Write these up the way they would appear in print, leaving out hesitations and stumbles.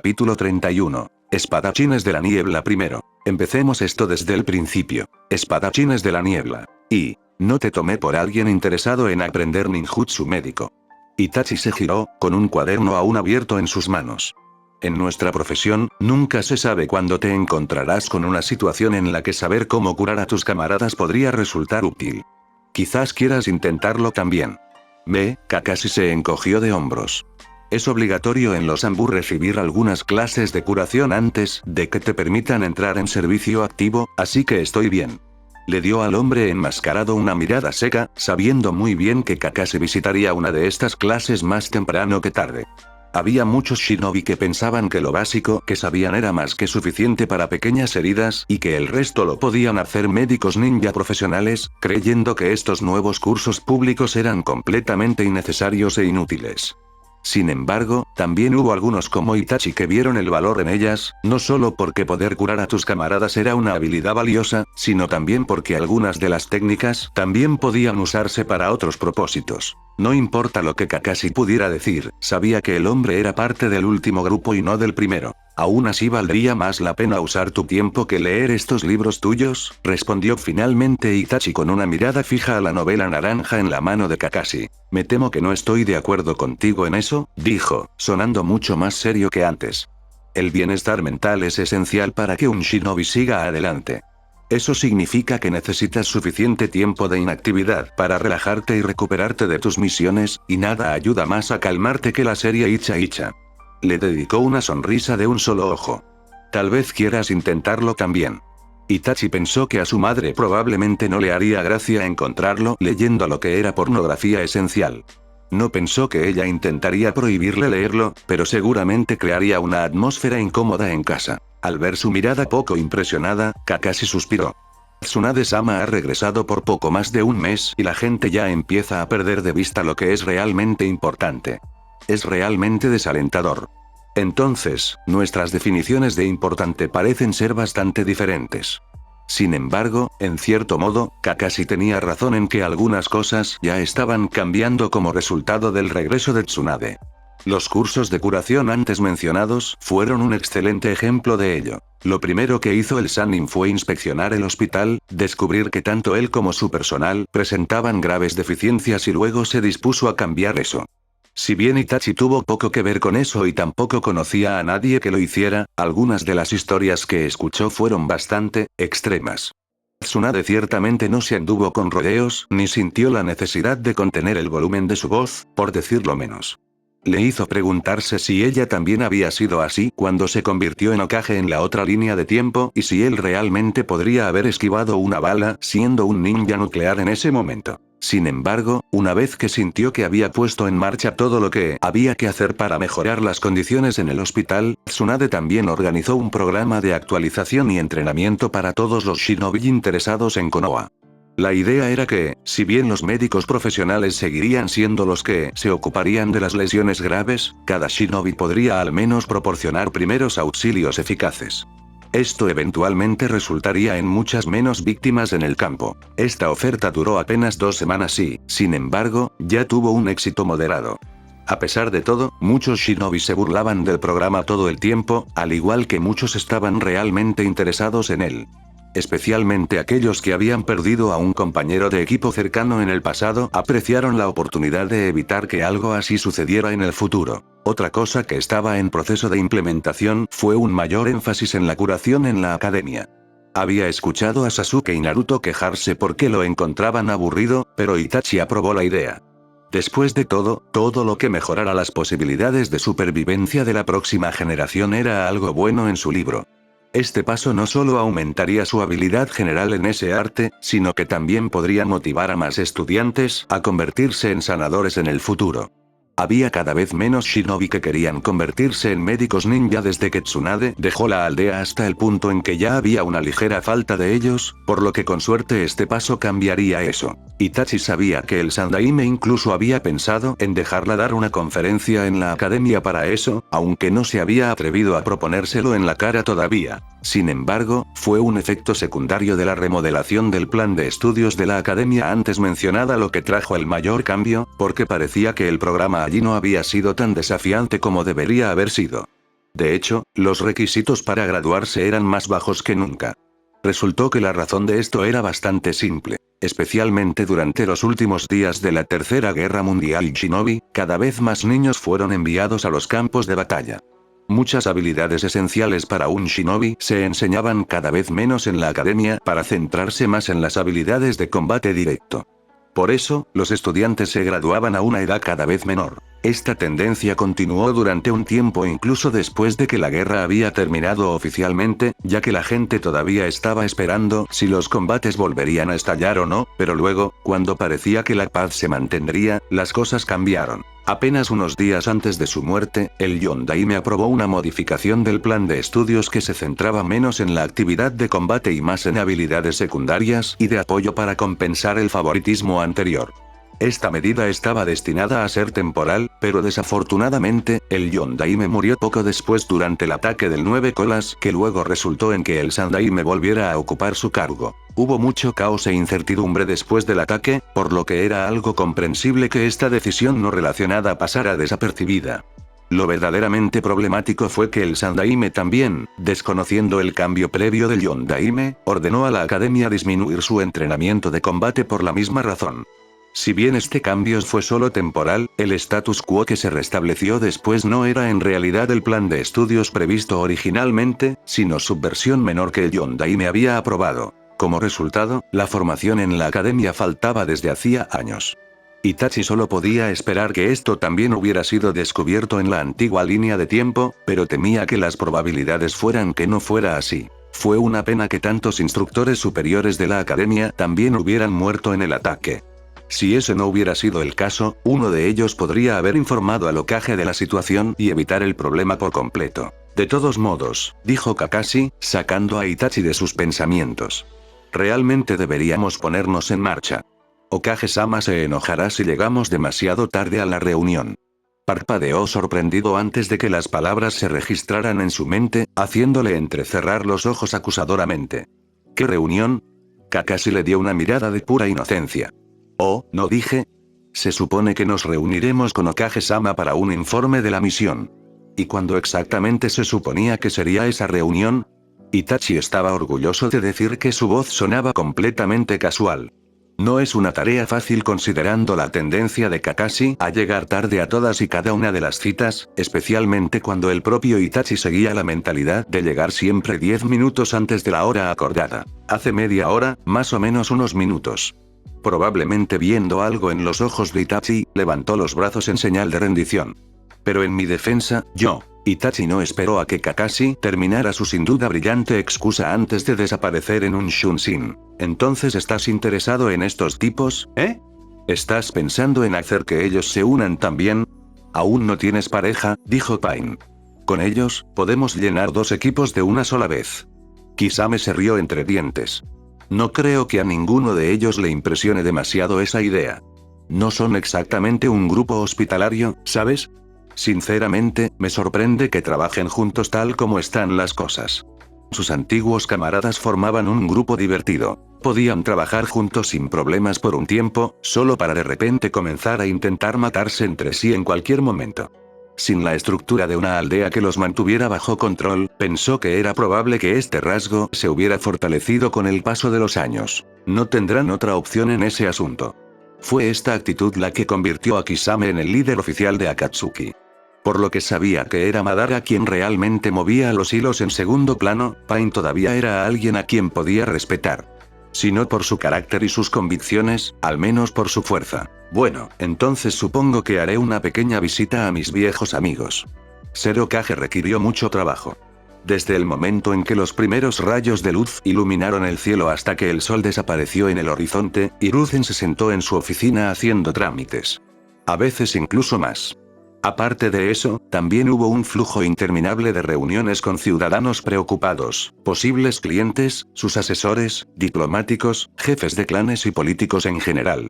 Capítulo 31. Espadachines de la niebla primero. Empecemos esto desde el principio. Espadachines de la niebla. Y no te tomé por alguien interesado en aprender ninjutsu médico. Itachi se giró, con un cuaderno aún abierto en sus manos. En nuestra profesión, nunca se sabe cuándo te encontrarás con una situación en la que saber cómo curar a tus camaradas podría resultar útil. Quizás quieras intentarlo también. Kakashi se encogió de hombros. Es obligatorio en los Anbu recibir algunas clases de curación antes de que te permitan entrar en servicio activo, así que estoy bien. Le dio al hombre enmascarado una mirada seca, sabiendo muy bien que Kakashi visitaría una de estas clases más temprano que tarde. Había muchos shinobi que pensaban que lo básico que sabían era más que suficiente para pequeñas heridas y que el resto lo podían hacer médicos ninja profesionales, creyendo que estos nuevos cursos públicos eran completamente innecesarios e inútiles. Sin embargo, también hubo algunos como Itachi que vieron el valor en ellas, no solo porque poder curar a tus camaradas era una habilidad valiosa, sino también porque algunas de las técnicas también podían usarse para otros propósitos. No importa lo que Kakashi pudiera decir, sabía que el hombre era parte del último grupo y no del primero. Aún así valdría más la pena usar tu tiempo que leer estos libros tuyos, respondió finalmente Itachi con una mirada fija a la novela naranja en la mano de Kakashi. Me temo que no estoy de acuerdo contigo en eso, dijo, sonando mucho más serio que antes. El bienestar mental es esencial para que un shinobi siga adelante. Eso significa que necesitas suficiente tiempo de inactividad para relajarte y recuperarte de tus misiones, y nada ayuda más a calmarte que la serie Icha Icha. Le dedicó una sonrisa de un solo ojo. Tal vez quieras intentarlo también. Itachi pensó que a su madre probablemente no le haría gracia encontrarlo leyendo lo que era pornografía esencial. No pensó que ella intentaría prohibirle leerlo, pero seguramente crearía una atmósfera incómoda en casa. Al ver su mirada poco impresionada, Kakashi suspiró. Tsunade-sama ha regresado por poco más de un mes y la gente ya empieza a perder de vista lo que es realmente importante. Es realmente desalentador. Entonces, nuestras definiciones de importante parecen ser bastante diferentes. Sin embargo, en cierto modo, Kakashi tenía razón en que algunas cosas ya estaban cambiando como resultado del regreso de Tsunade. Los cursos de curación antes mencionados fueron un excelente ejemplo de ello. Lo primero que hizo el Sannin fue inspeccionar el hospital, descubrir que tanto él como su personal presentaban graves deficiencias y luego se dispuso a cambiar eso. Si bien Itachi tuvo poco que ver con eso y tampoco conocía a nadie que lo hiciera, algunas de las historias que escuchó fueron bastante extremas. Tsunade ciertamente no se anduvo con rodeos, ni sintió la necesidad de contener el volumen de su voz, por decirlo menos. Le hizo preguntarse si ella también había sido así cuando se convirtió en Hokage en la otra línea de tiempo y si él realmente podría haber esquivado una bala siendo un ninja nuclear en ese momento. Sin embargo, una vez que sintió que había puesto en marcha todo lo que había que hacer para mejorar las condiciones en el hospital, Tsunade también organizó un programa de actualización y entrenamiento para todos los shinobi interesados en Konoha. La idea era que, si bien los médicos profesionales seguirían siendo los que se ocuparían de las lesiones graves, cada shinobi podría al menos proporcionar primeros auxilios eficaces. Esto eventualmente resultaría en muchas menos víctimas en el campo. Esta oferta duró apenas 2 semanas y, sin embargo, ya tuvo un éxito moderado. A pesar de todo, muchos shinobi se burlaban del programa todo el tiempo, al igual que muchos estaban realmente interesados en él. Especialmente aquellos que habían perdido a un compañero de equipo cercano en el pasado apreciaron la oportunidad de evitar que algo así sucediera en el futuro. Otra cosa que estaba en proceso de implementación fue un mayor énfasis en la curación en la academia. Había escuchado a Sasuke y Naruto quejarse porque lo encontraban aburrido, pero Itachi aprobó la idea. Después de todo lo que mejorara las posibilidades de supervivencia de la próxima generación era algo bueno en su libro. Este paso no solo aumentaría su habilidad general en ese arte, sino que también podría motivar a más estudiantes a convertirse en sanadores en el futuro. Había cada vez menos shinobi que querían convertirse en médicos ninja desde que Tsunade dejó la aldea hasta el punto en que ya había una ligera falta de ellos, por lo que con suerte este paso cambiaría eso. Itachi sabía que el Sandaime incluso había pensado en dejarla dar una conferencia en la academia para eso, aunque no se había atrevido a proponérselo en la cara todavía. Sin embargo, fue un efecto secundario de la remodelación del plan de estudios de la academia antes mencionada lo que trajo el mayor cambio, porque parecía que el programa allí no había sido tan desafiante como debería haber sido. De hecho, los requisitos para graduarse eran más bajos que nunca. Resultó que la razón de esto era bastante simple. Especialmente durante los últimos días de la Tercera Guerra Mundial Shinobi, cada vez más niños fueron enviados a los campos de batalla. Muchas habilidades esenciales para un shinobi se enseñaban cada vez menos en la academia para centrarse más en las habilidades de combate directo. Por eso, los estudiantes se graduaban a una edad cada vez menor. Esta tendencia continuó durante un tiempo incluso después de que la guerra había terminado oficialmente, ya que la gente todavía estaba esperando si los combates volverían a estallar o no, pero luego, cuando parecía que la paz se mantendría, las cosas cambiaron. Apenas unos días antes de su muerte, el Yondaime aprobó una modificación del plan de estudios que se centraba menos en la actividad de combate y más en habilidades secundarias y de apoyo para compensar el favoritismo anterior. Esta medida estaba destinada a ser temporal, pero desafortunadamente, el Yondaime murió poco después durante el ataque del 9 colas que luego resultó en que el Sandaime volviera a ocupar su cargo. Hubo mucho caos e incertidumbre después del ataque, por lo que era algo comprensible que esta decisión no relacionada pasara desapercibida. Lo verdaderamente problemático fue que el Sandaime también, desconociendo el cambio previo del Yondaime, ordenó a la academia disminuir su entrenamiento de combate por la misma razón. Si bien este cambio fue solo temporal, el status quo que se restableció después no era en realidad el plan de estudios previsto originalmente, sino su versión menor que el Yondaime había aprobado. Como resultado, la formación en la academia faltaba desde hacía años. Itachi solo podía esperar que esto también hubiera sido descubierto en la antigua línea de tiempo, pero temía que las probabilidades fueran que no fuera así. Fue una pena que tantos instructores superiores de la academia también hubieran muerto en el ataque. Si ese no hubiera sido el caso, uno de ellos podría haber informado al Hokage de la situación y evitar el problema por completo. De todos modos, dijo Kakashi, sacando a Itachi de sus pensamientos. Realmente deberíamos ponernos en marcha. Hokage-sama se enojará si llegamos demasiado tarde a la reunión. Parpadeó sorprendido antes de que las palabras se registraran en su mente, haciéndole entrecerrar los ojos acusadoramente. ¿Qué reunión? Kakashi le dio una mirada de pura inocencia. Oh, ¿no dije? Se supone que nos reuniremos con Hokage-sama para un informe de la misión. ¿Y cuándo exactamente se suponía que sería esa reunión? Itachi estaba orgulloso de decir que su voz sonaba completamente casual. No es una tarea fácil considerando la tendencia de Kakashi a llegar tarde a todas y cada una de las citas, especialmente cuando el propio Itachi seguía la mentalidad de llegar siempre 10 minutos antes de la hora acordada. Hace media hora, más o menos unos minutos. Probablemente viendo algo en los ojos de Itachi, levantó los brazos en señal de rendición. Pero en mi defensa, Itachi no esperó a que Kakashi terminara su sin duda brillante excusa antes de desaparecer en un Shunshin. ¿Entonces estás interesado en estos tipos, eh? ¿Estás pensando en hacer que ellos se unan también? Aún no tienes pareja, dijo Pain. Con ellos, podemos llenar 2 equipos de una sola vez. Kisame se rió entre dientes. No creo que a ninguno de ellos le impresione demasiado esa idea. No son exactamente un grupo hospitalario, ¿sabes? Sinceramente, me sorprende que trabajen juntos tal como están las cosas. Sus antiguos camaradas formaban un grupo divertido. Podían trabajar juntos sin problemas por un tiempo, solo para de repente comenzar a intentar matarse entre sí en cualquier momento. Sin la estructura de una aldea que los mantuviera bajo control, pensó que era probable que este rasgo se hubiera fortalecido con el paso de los años. No tendrán otra opción en ese asunto. Fue esta actitud la que convirtió a Kisame en el líder oficial de Akatsuki. Por lo que sabía que era Madara quien realmente movía los hilos en segundo plano, Pain todavía era alguien a quien podía respetar. Si no por su carácter y sus convicciones, al menos por su fuerza. Bueno, entonces supongo que haré una pequeña visita a mis viejos amigos. Ser Hokage requirió mucho trabajo. Desde el momento en que los primeros rayos de luz iluminaron el cielo hasta que el sol desapareció en el horizonte, Hiruzen se sentó en su oficina haciendo trámites. A veces incluso más. Aparte de eso, también hubo un flujo interminable de reuniones con ciudadanos preocupados, posibles clientes, sus asesores, diplomáticos, jefes de clanes y políticos en general.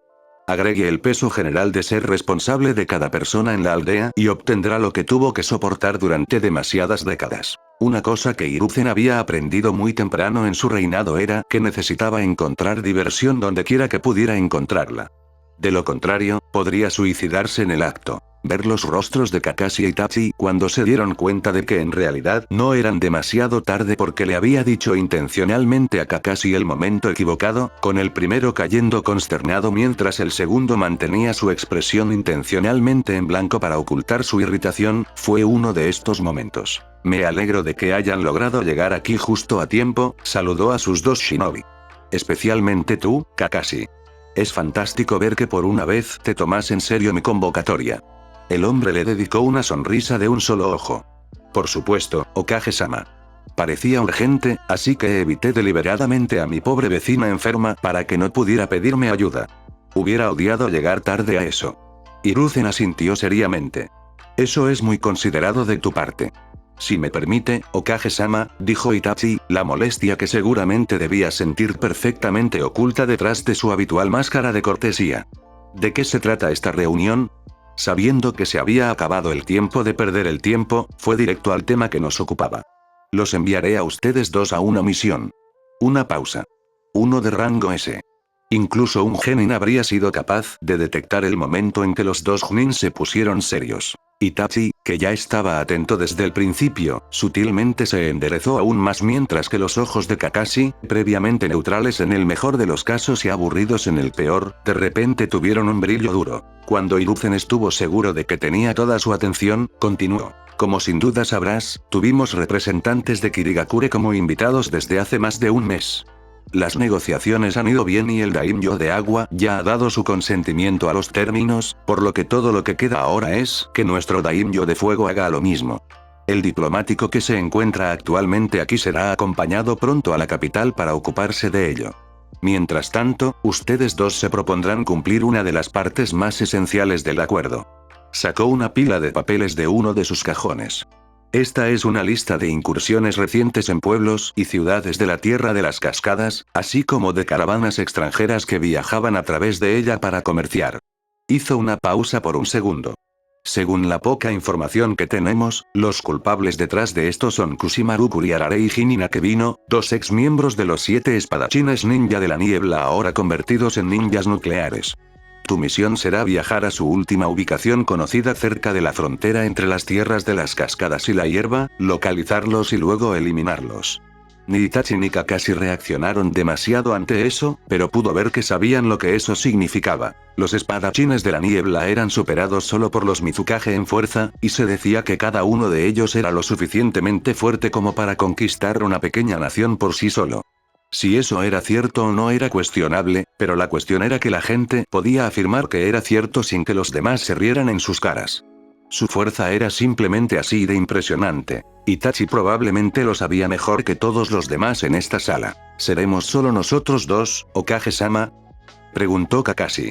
Agregue el peso general de ser responsable de cada persona en la aldea y obtendrá lo que tuvo que soportar durante demasiadas décadas. Una cosa que Hiruzen había aprendido muy temprano en su reinado era que necesitaba encontrar diversión donde quiera que pudiera encontrarla. De lo contrario, podría suicidarse en el acto. Ver los rostros de Kakashi y Itachi cuando se dieron cuenta de que en realidad no eran demasiado tarde porque le había dicho intencionalmente a Kakashi el momento equivocado, con el primero cayendo consternado mientras el segundo mantenía su expresión intencionalmente en blanco para ocultar su irritación, fue uno de estos momentos. Me alegro de que hayan logrado llegar aquí justo a tiempo, saludó a sus dos shinobi. Especialmente tú, Kakashi. Es fantástico ver que por una vez te tomas en serio mi convocatoria. El hombre le dedicó una sonrisa de un solo ojo. Por supuesto, Okage-sama. Parecía urgente, así que evité deliberadamente a mi pobre vecina enferma para que no pudiera pedirme ayuda. Hubiera odiado llegar tarde a eso. Hiruzen asintió seriamente. Eso es muy considerado de tu parte. Si me permite, Okage-sama, dijo Itachi, la molestia que seguramente debía sentir perfectamente oculta detrás de su habitual máscara de cortesía. ¿De qué se trata esta reunión? Sabiendo que se había acabado el tiempo de perder el tiempo, fue directo al tema que nos ocupaba. Los enviaré a ustedes dos a una misión. Una pausa. Uno de rango S. Incluso un genin habría sido capaz de detectar el momento en que los dos Chunin se pusieron serios. Itachi, que ya estaba atento desde el principio, sutilmente se enderezó aún más mientras que los ojos de Kakashi, previamente neutrales en el mejor de los casos y aburridos en el peor, de repente tuvieron un brillo duro. Cuando Hiruzen estuvo seguro de que tenía toda su atención, continuó. Como sin duda sabrás, tuvimos representantes de Kirigakure como invitados desde hace más de un mes. Las negociaciones han ido bien y el daimyo de agua ya ha dado su consentimiento a los términos, por lo que todo lo que queda ahora es que nuestro daimyo de fuego haga lo mismo. El diplomático que se encuentra actualmente aquí será acompañado pronto a la capital para ocuparse de ello. Mientras tanto, ustedes dos se propondrán cumplir una de las partes más esenciales del acuerdo. Sacó una pila de papeles de uno de sus cajones. Esta es una lista de incursiones recientes en pueblos y ciudades de la Tierra de las Cascadas, así como de caravanas extranjeras que viajaban a través de ella para comerciar. Hizo una pausa por un segundo. Según la poca información que tenemos, los culpables detrás de esto son Kushimaru Kuriarare y Jinin Akebino, dos ex miembros de los 7 espadachines ninja de la niebla ahora convertidos en ninjas nucleares. Tu misión será viajar a su última ubicación conocida cerca de la frontera entre las tierras de las cascadas y la hierba, localizarlos y luego eliminarlos. Ni Itachi ni Kakashi reaccionaron demasiado ante eso, pero pudo ver que sabían lo que eso significaba. Los espadachines de la niebla eran superados solo por los Mizukage en fuerza, y se decía que cada uno de ellos era lo suficientemente fuerte como para conquistar una pequeña nación por sí solo. Si eso era cierto o no era cuestionable, pero la cuestión era que la gente podía afirmar que era cierto sin que los demás se rieran en sus caras. Su fuerza era simplemente así de impresionante. Itachi probablemente lo sabía mejor que todos los demás en esta sala. ¿Seremos solo nosotros dos, Okage-sama? Preguntó Kakashi.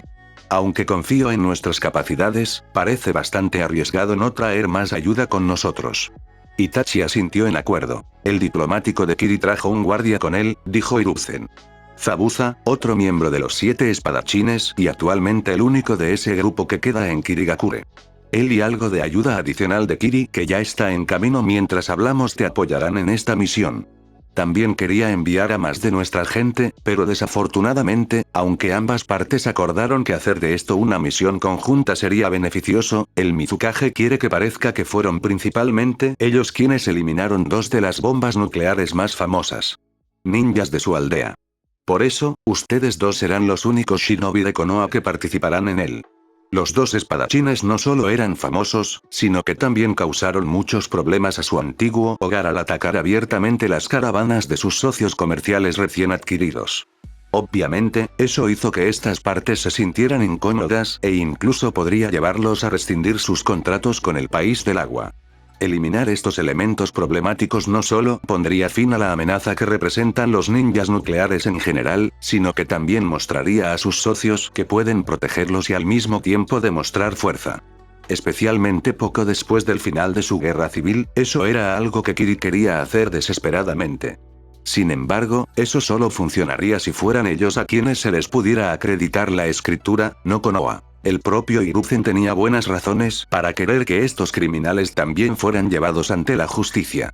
Aunque confío en nuestras capacidades, parece bastante arriesgado no traer más ayuda con nosotros. Itachi asintió en acuerdo. El diplomático de Kiri trajo un guardia con él, dijo Hiruzen. Zabuza, otro miembro de los 7 espadachines y actualmente el único de ese grupo que queda en Kirigakure. Él y algo de ayuda adicional de Kiri que ya está en camino mientras hablamos te apoyarán en esta misión. También quería enviar a más de nuestra gente, pero desafortunadamente, aunque ambas partes acordaron que hacer de esto una misión conjunta sería beneficioso, el Mizukage quiere que parezca que fueron principalmente ellos quienes eliminaron 2 de las bombas nucleares más famosas. Ninjas de su aldea. Por eso, ustedes dos serán los únicos shinobi de Konoha que participarán en él. Los 2 espadachines no solo eran famosos, sino que también causaron muchos problemas a su antiguo hogar al atacar abiertamente las caravanas de sus socios comerciales recién adquiridos. Obviamente, eso hizo que estas partes se sintieran incómodas e incluso podría llevarlos a rescindir sus contratos con el país del agua. Eliminar estos elementos problemáticos no solo pondría fin a la amenaza que representan los ninjas nucleares en general, sino que también mostraría a sus socios que pueden protegerlos y al mismo tiempo demostrar fuerza. Especialmente poco después del final de su guerra civil, eso era algo que Kiri quería hacer desesperadamente. Sin embargo, eso solo funcionaría si fueran ellos a quienes se les pudiera acreditar la escritura, no Konoha. El propio Hiruzen tenía buenas razones para querer que estos criminales también fueran llevados ante la justicia.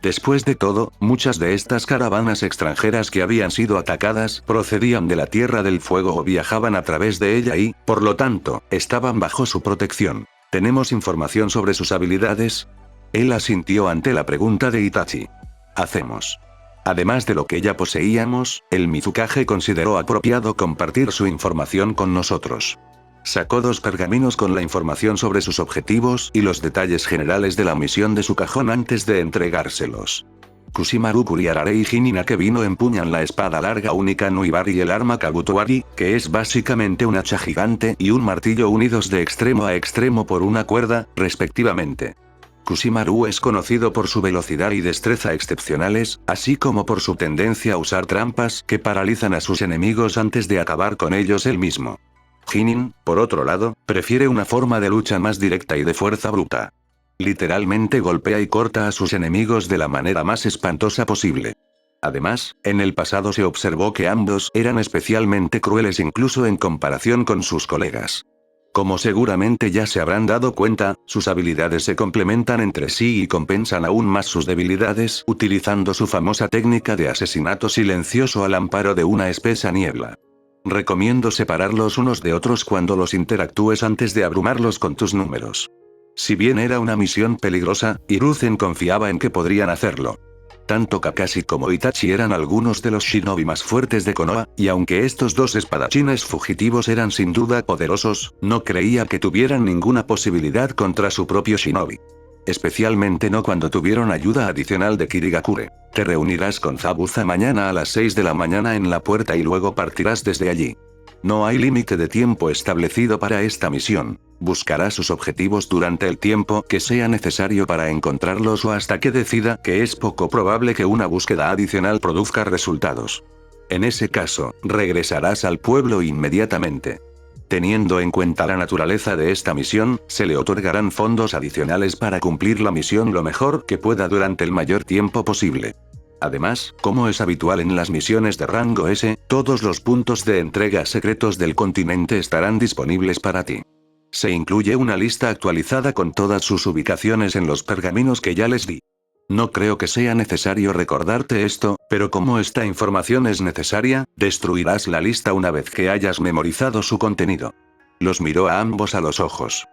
Después de todo, muchas de estas caravanas extranjeras que habían sido atacadas procedían de la Tierra del Fuego o viajaban a través de ella y, por lo tanto, estaban bajo su protección. ¿Tenemos información sobre sus habilidades? Él asintió ante la pregunta de Itachi. Hacemos. Además de lo que ya poseíamos, el Mizukage consideró apropiado compartir su información con nosotros. Sacó 2 pergaminos con la información sobre sus objetivos y los detalles generales de la misión de su cajón antes de entregárselos. Kushimaru Kuriarare y Jinin Akebino empuñan la espada larga única Nuibari y el arma Kabutoari, que es básicamente un hacha gigante y un martillo unidos de extremo a extremo por una cuerda, respectivamente. Kushimaru es conocido por su velocidad y destreza excepcionales, así como por su tendencia a usar trampas que paralizan a sus enemigos antes de acabar con ellos él mismo. Jinin, por otro lado, prefiere una forma de lucha más directa y de fuerza bruta. Literalmente golpea y corta a sus enemigos de la manera más espantosa posible. Además, en el pasado se observó que ambos eran especialmente crueles incluso en comparación con sus colegas. Como seguramente ya se habrán dado cuenta, sus habilidades se complementan entre sí y compensan aún más sus debilidades utilizando su famosa técnica de asesinato silencioso al amparo de una espesa niebla. Recomiendo separarlos unos de otros cuando los interactúes antes de abrumarlos con tus números. Si bien era una misión peligrosa, Hiruzen confiaba en que podrían hacerlo. Tanto Kakashi como Itachi eran algunos de los shinobi más fuertes de Konoha, y aunque estos 2 espadachines fugitivos eran sin duda poderosos, no creía que tuvieran ninguna posibilidad contra su propio shinobi. Especialmente no cuando tuvieron ayuda adicional de Kirigakure. Te reunirás con Zabuza mañana a las 6 de la mañana en la puerta y luego partirás desde allí. No hay límite de tiempo establecido para esta misión. Buscarás sus objetivos durante el tiempo que sea necesario para encontrarlos o hasta que decida que es poco probable que una búsqueda adicional produzca resultados. En ese caso, regresarás al pueblo inmediatamente. Teniendo en cuenta la naturaleza de esta misión, se le otorgarán fondos adicionales para cumplir la misión lo mejor que pueda durante el mayor tiempo posible. Además, como es habitual en las misiones de rango S, todos los puntos de entrega secretos del continente estarán disponibles para ti. Se incluye una lista actualizada con todas sus ubicaciones en los pergaminos que ya les di. No creo que sea necesario recordarte esto, pero como esta información es necesaria, destruirás la lista una vez que hayas memorizado su contenido. Los miró a ambos a los ojos.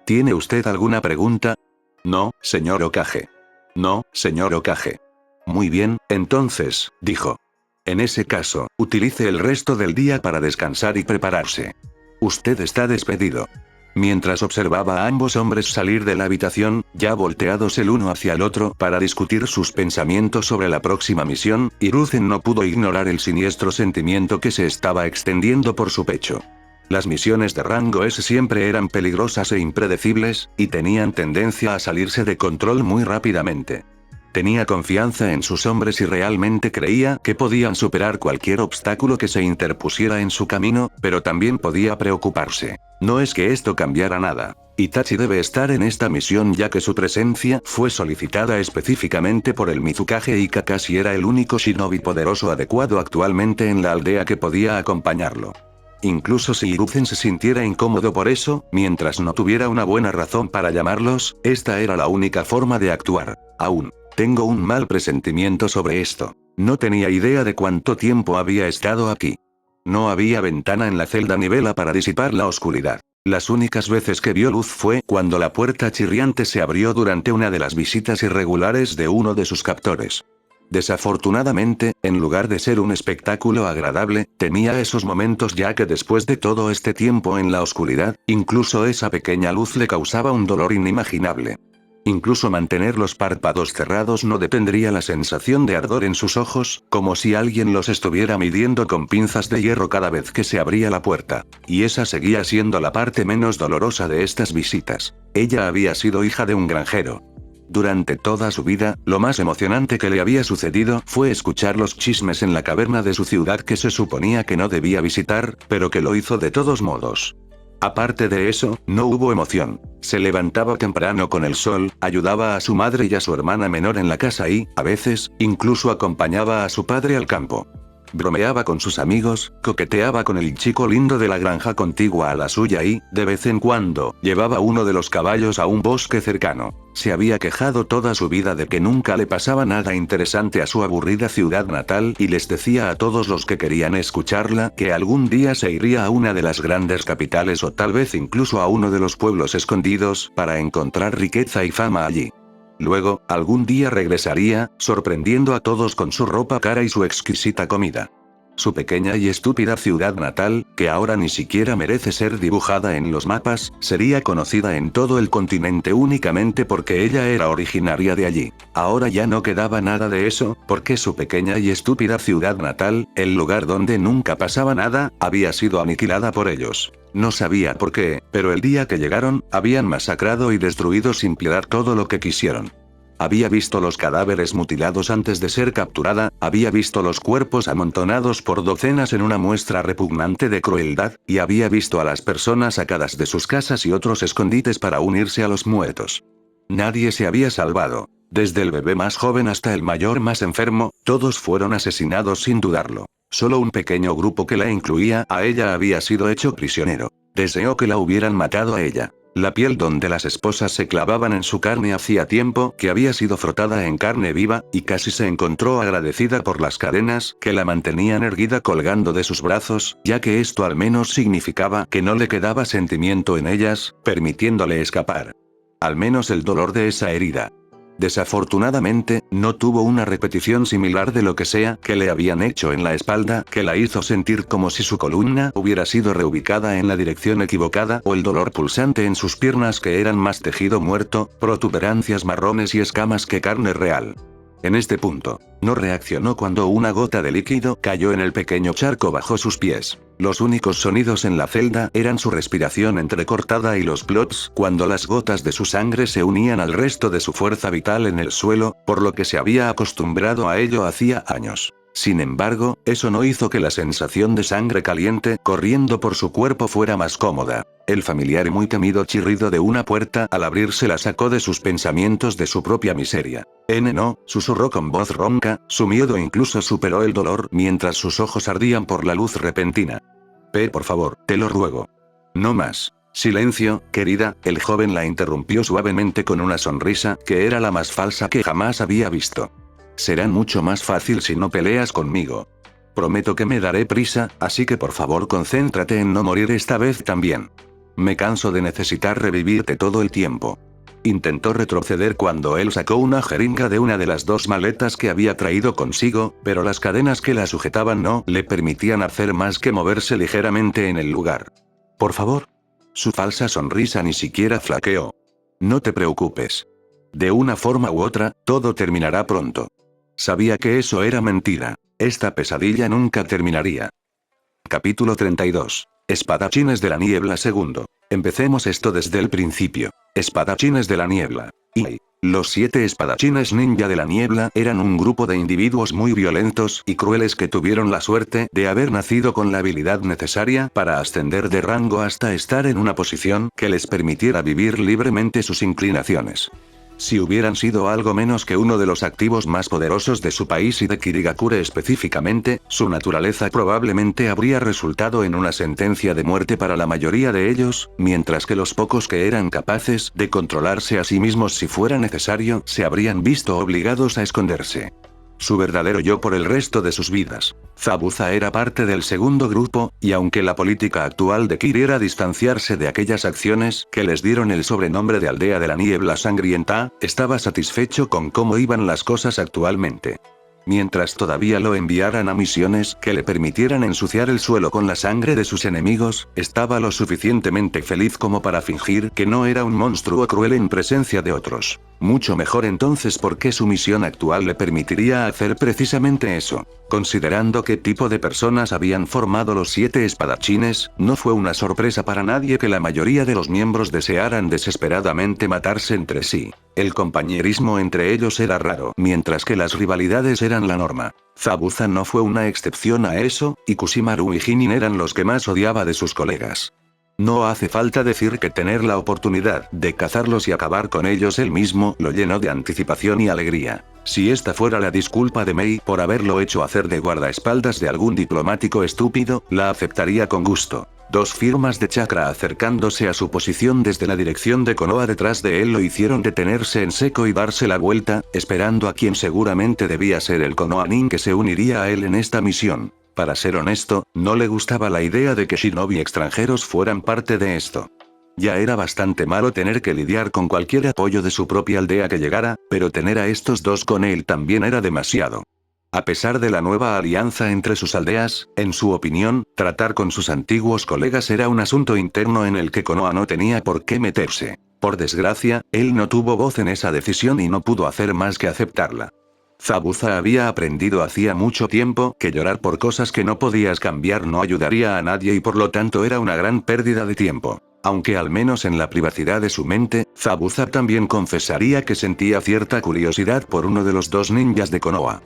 ¿Tiene usted alguna pregunta? No, señor Hokage. No, señor Hokage. Muy bien, entonces, dijo. En ese caso, utilice el resto del día para descansar y prepararse. Usted está despedido. Mientras observaba a ambos hombres salir de la habitación, ya volteados el uno hacia el otro para discutir sus pensamientos sobre la próxima misión, Hiruzen no pudo ignorar el siniestro sentimiento que se estaba extendiendo por su pecho. Las misiones de rango S siempre eran peligrosas e impredecibles, y tenían tendencia a salirse de control muy rápidamente. Tenía confianza en sus hombres y realmente creía que podían superar cualquier obstáculo que se interpusiera en su camino, pero también podía preocuparse. No es que esto cambiara nada. Itachi debe estar en esta misión ya que su presencia fue solicitada específicamente por el Mizukage y Kakashi era el único shinobi poderoso adecuado actualmente en la aldea que podía acompañarlo. Incluso si Hiruzen se sintiera incómodo por eso, mientras no tuviera una buena razón para llamarlos, esta era la única forma de actuar. Aún. Tengo un mal presentimiento sobre esto. No tenía idea de cuánto tiempo había estado aquí. No había ventana en la celda ni vela para disipar la oscuridad. Las únicas veces que vio luz fue cuando la puerta chirriante se abrió durante una de las visitas irregulares de uno de sus captores. Desafortunadamente, en lugar de ser un espectáculo agradable, temía esos momentos ya que después de todo este tiempo en la oscuridad, incluso esa pequeña luz le causaba un dolor inimaginable. Incluso mantener los párpados cerrados no detendría la sensación de ardor en sus ojos, como si alguien los estuviera midiendo con pinzas de hierro cada vez que se abría la puerta. Y esa seguía siendo la parte menos dolorosa de estas visitas. Ella había sido hija de un granjero. Durante toda su vida, lo más emocionante que le había sucedido fue escuchar los chismes en la caverna de su ciudad que se suponía que no debía visitar, pero que lo hizo de todos modos. Aparte de eso, no hubo emoción. Se levantaba temprano con el sol, ayudaba a su madre y a su hermana menor en la casa y, a veces, incluso acompañaba a su padre al campo. Bromeaba con sus amigos, coqueteaba con el chico lindo de la granja contigua a la suya y, de vez en cuando, llevaba uno de los caballos a un bosque cercano. Se había quejado toda su vida de que nunca le pasaba nada interesante a su aburrida ciudad natal y les decía a todos los que querían escucharla que algún día se iría a una de las grandes capitales o tal vez incluso a uno de los pueblos escondidos para encontrar riqueza y fama allí. Luego, algún día regresaría, sorprendiendo a todos con su ropa cara y su exquisita comida. Su pequeña y estúpida ciudad natal, que ahora ni siquiera merece ser dibujada en los mapas, sería conocida en todo el continente únicamente porque ella era originaria de allí. Ahora ya no quedaba nada de eso, porque su pequeña y estúpida ciudad natal, el lugar donde nunca pasaba nada, había sido aniquilada por ellos. No sabía por qué, pero el día que llegaron, habían masacrado y destruido sin piedad todo lo que quisieron. Había visto los cadáveres mutilados antes de ser capturada, había visto los cuerpos amontonados por docenas en una muestra repugnante de crueldad, y había visto a las personas sacadas de sus casas y otros escondites para unirse a los muertos. Nadie se había salvado. Desde el bebé más joven hasta el mayor más enfermo, todos fueron asesinados sin dudarlo. Solo un pequeño grupo que la incluía a ella había sido hecho prisionero. Deseó que la hubieran matado a ella. La piel donde las esposas se clavaban en su carne hacía tiempo que había sido frotada en carne viva, y casi se encontró agradecida por las cadenas que la mantenían erguida colgando de sus brazos, ya que esto al menos significaba que no le quedaba sentimiento en ellas, permitiéndole escapar. Al menos el dolor de esa herida. Desafortunadamente, no tuvo una repetición similar de lo que sea que le habían hecho en la espalda que la hizo sentir como si su columna hubiera sido reubicada en la dirección equivocada o el dolor pulsante en sus piernas que eran más tejido muerto, protuberancias marrones y escamas que carne real. En este punto, no reaccionó cuando una gota de líquido cayó en el pequeño charco bajo sus pies. Los únicos sonidos en la celda eran su respiración entrecortada y los plots cuando las gotas de su sangre se unían al resto de su fuerza vital en el suelo, por lo que se había acostumbrado a ello hacía años. Sin embargo, eso no hizo que la sensación de sangre caliente corriendo por su cuerpo fuera más cómoda. El familiar y muy temido chirrido de una puerta al abrirse la sacó de sus pensamientos de su propia miseria. No, susurró con voz ronca, su miedo incluso superó el dolor mientras sus ojos ardían por la luz repentina. Por favor, te lo ruego. No más. Silencio, querida, el joven la interrumpió suavemente con una sonrisa que era la más falsa que jamás había visto. Será mucho más fácil si no peleas conmigo. Prometo que me daré prisa, así que por favor concéntrate en no morir esta vez también. Me canso de necesitar revivirte todo el tiempo. Intentó retroceder cuando él sacó una jeringa de una de las dos maletas que había traído consigo, pero las cadenas que la sujetaban no le permitían hacer más que moverse ligeramente en el lugar. Por favor. Su falsa sonrisa ni siquiera flaqueó. No te preocupes. De una forma u otra, todo terminará pronto. Sabía que eso era mentira. Esta pesadilla nunca terminaría. Capítulo 32. Espadachines de la niebla segundo. Empecemos esto desde el principio. Espadachines de la niebla. Y los 7 espadachines ninja de la niebla eran un grupo de individuos muy violentos y crueles que tuvieron la suerte de haber nacido con la habilidad necesaria para ascender de rango hasta estar en una posición que les permitiera vivir libremente sus inclinaciones. Si hubieran sido algo menos que uno de los activos más poderosos de su país y de Kirigakure específicamente, su naturaleza probablemente habría resultado en una sentencia de muerte para la mayoría de ellos, mientras que los pocos que eran capaces de controlarse a sí mismos si fuera necesario, se habrían visto obligados a esconderse. Su verdadero yo por el resto de sus vidas. Zabuza era parte del segundo grupo, y aunque la política actual de Kiri era distanciarse de aquellas acciones que les dieron el sobrenombre de Aldea de la Niebla Sangrienta, estaba satisfecho con cómo iban las cosas actualmente. Mientras todavía lo enviaran a misiones que le permitieran ensuciar el suelo con la sangre de sus enemigos, estaba lo suficientemente feliz como para fingir que no era un monstruo cruel en presencia de otros. Mucho mejor entonces porque su misión actual le permitiría hacer precisamente eso. Considerando qué tipo de personas habían formado los 7 espadachines, no fue una sorpresa para nadie que la mayoría de los miembros desearan desesperadamente matarse entre sí. El compañerismo entre ellos era raro, mientras que las rivalidades eran la norma. Zabuza no fue una excepción a eso, y Kushimaru y Jinin eran los que más odiaba de sus colegas. No hace falta decir que tener la oportunidad de cazarlos y acabar con ellos él mismo lo llenó de anticipación y alegría. Si esta fuera la disculpa de Mei por haberlo hecho hacer de guardaespaldas de algún diplomático estúpido, la aceptaría con gusto. Dos firmas de chakra acercándose a su posición desde la dirección de Konoha detrás de él lo hicieron detenerse en seco y darse la vuelta, esperando a quien seguramente debía ser el Konoha Nin que se uniría a él en esta misión. Para ser honesto, no le gustaba la idea de que shinobi extranjeros fueran parte de esto. Ya era bastante malo tener que lidiar con cualquier apoyo de su propia aldea que llegara, pero tener a estos dos con él también era demasiado. A pesar de la nueva alianza entre sus aldeas, en su opinión, tratar con sus antiguos colegas era un asunto interno en el que Konoha no tenía por qué meterse. Por desgracia, él no tuvo voz en esa decisión y no pudo hacer más que aceptarla. Zabuza había aprendido hacía mucho tiempo que llorar por cosas que no podías cambiar no ayudaría a nadie y por lo tanto era una gran pérdida de tiempo. Aunque al menos en la privacidad de su mente, Zabuza también confesaría que sentía cierta curiosidad por uno de los dos ninjas de Konoha.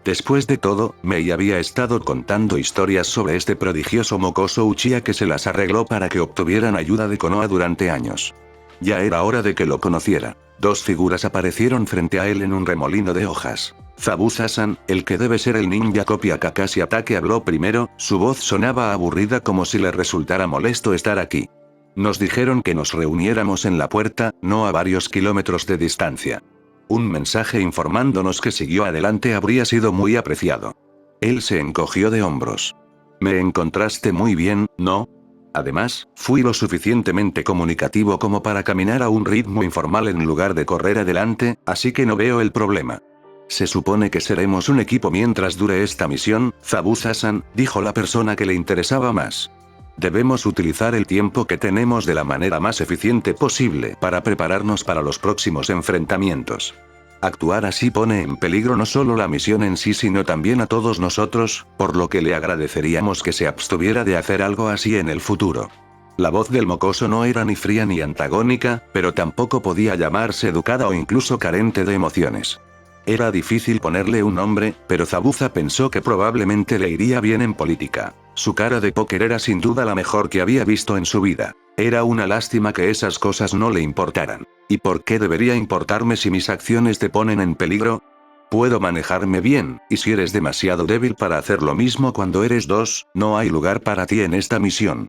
Después de todo, Mei había estado contando historias sobre este prodigioso mocoso Uchiha que se las arregló para que obtuvieran ayuda de Konoha durante años. Ya era hora de que lo conociera. Dos figuras aparecieron frente a él en un remolino de hojas. Zabuza-san, el que debe ser el ninja copia Kakashi Atake habló primero, su voz sonaba aburrida como si le resultara molesto estar aquí. Nos dijeron que nos reuniéramos en la puerta, no a varios kilómetros de distancia. Un mensaje informándonos que siguió adelante habría sido muy apreciado. Él se encogió de hombros. Me encontraste muy bien, ¿no? Además, fui lo suficientemente comunicativo como para caminar a un ritmo informal en lugar de correr adelante, así que no veo el problema. Se supone que seremos un equipo mientras dure esta misión, Zabuza-san, dijo la persona que le interesaba más. Debemos utilizar el tiempo que tenemos de la manera más eficiente posible para prepararnos para los próximos enfrentamientos. Actuar así pone en peligro no solo la misión en sí sino también a todos nosotros, por lo que le agradeceríamos que se abstuviera de hacer algo así en el futuro. La voz del mocoso no era ni fría ni antagónica, pero tampoco podía llamarse educada o incluso carente de emociones. Era difícil ponerle un nombre, pero Zabuza pensó que probablemente le iría bien en política. Su cara de póker era sin duda la mejor que había visto en su vida. Era una lástima que esas cosas no le importaran. ¿Y por qué debería importarme si mis acciones te ponen en peligro? Puedo manejarme bien, y si eres demasiado débil para hacer lo mismo cuando eres dos, no hay lugar para ti en esta misión.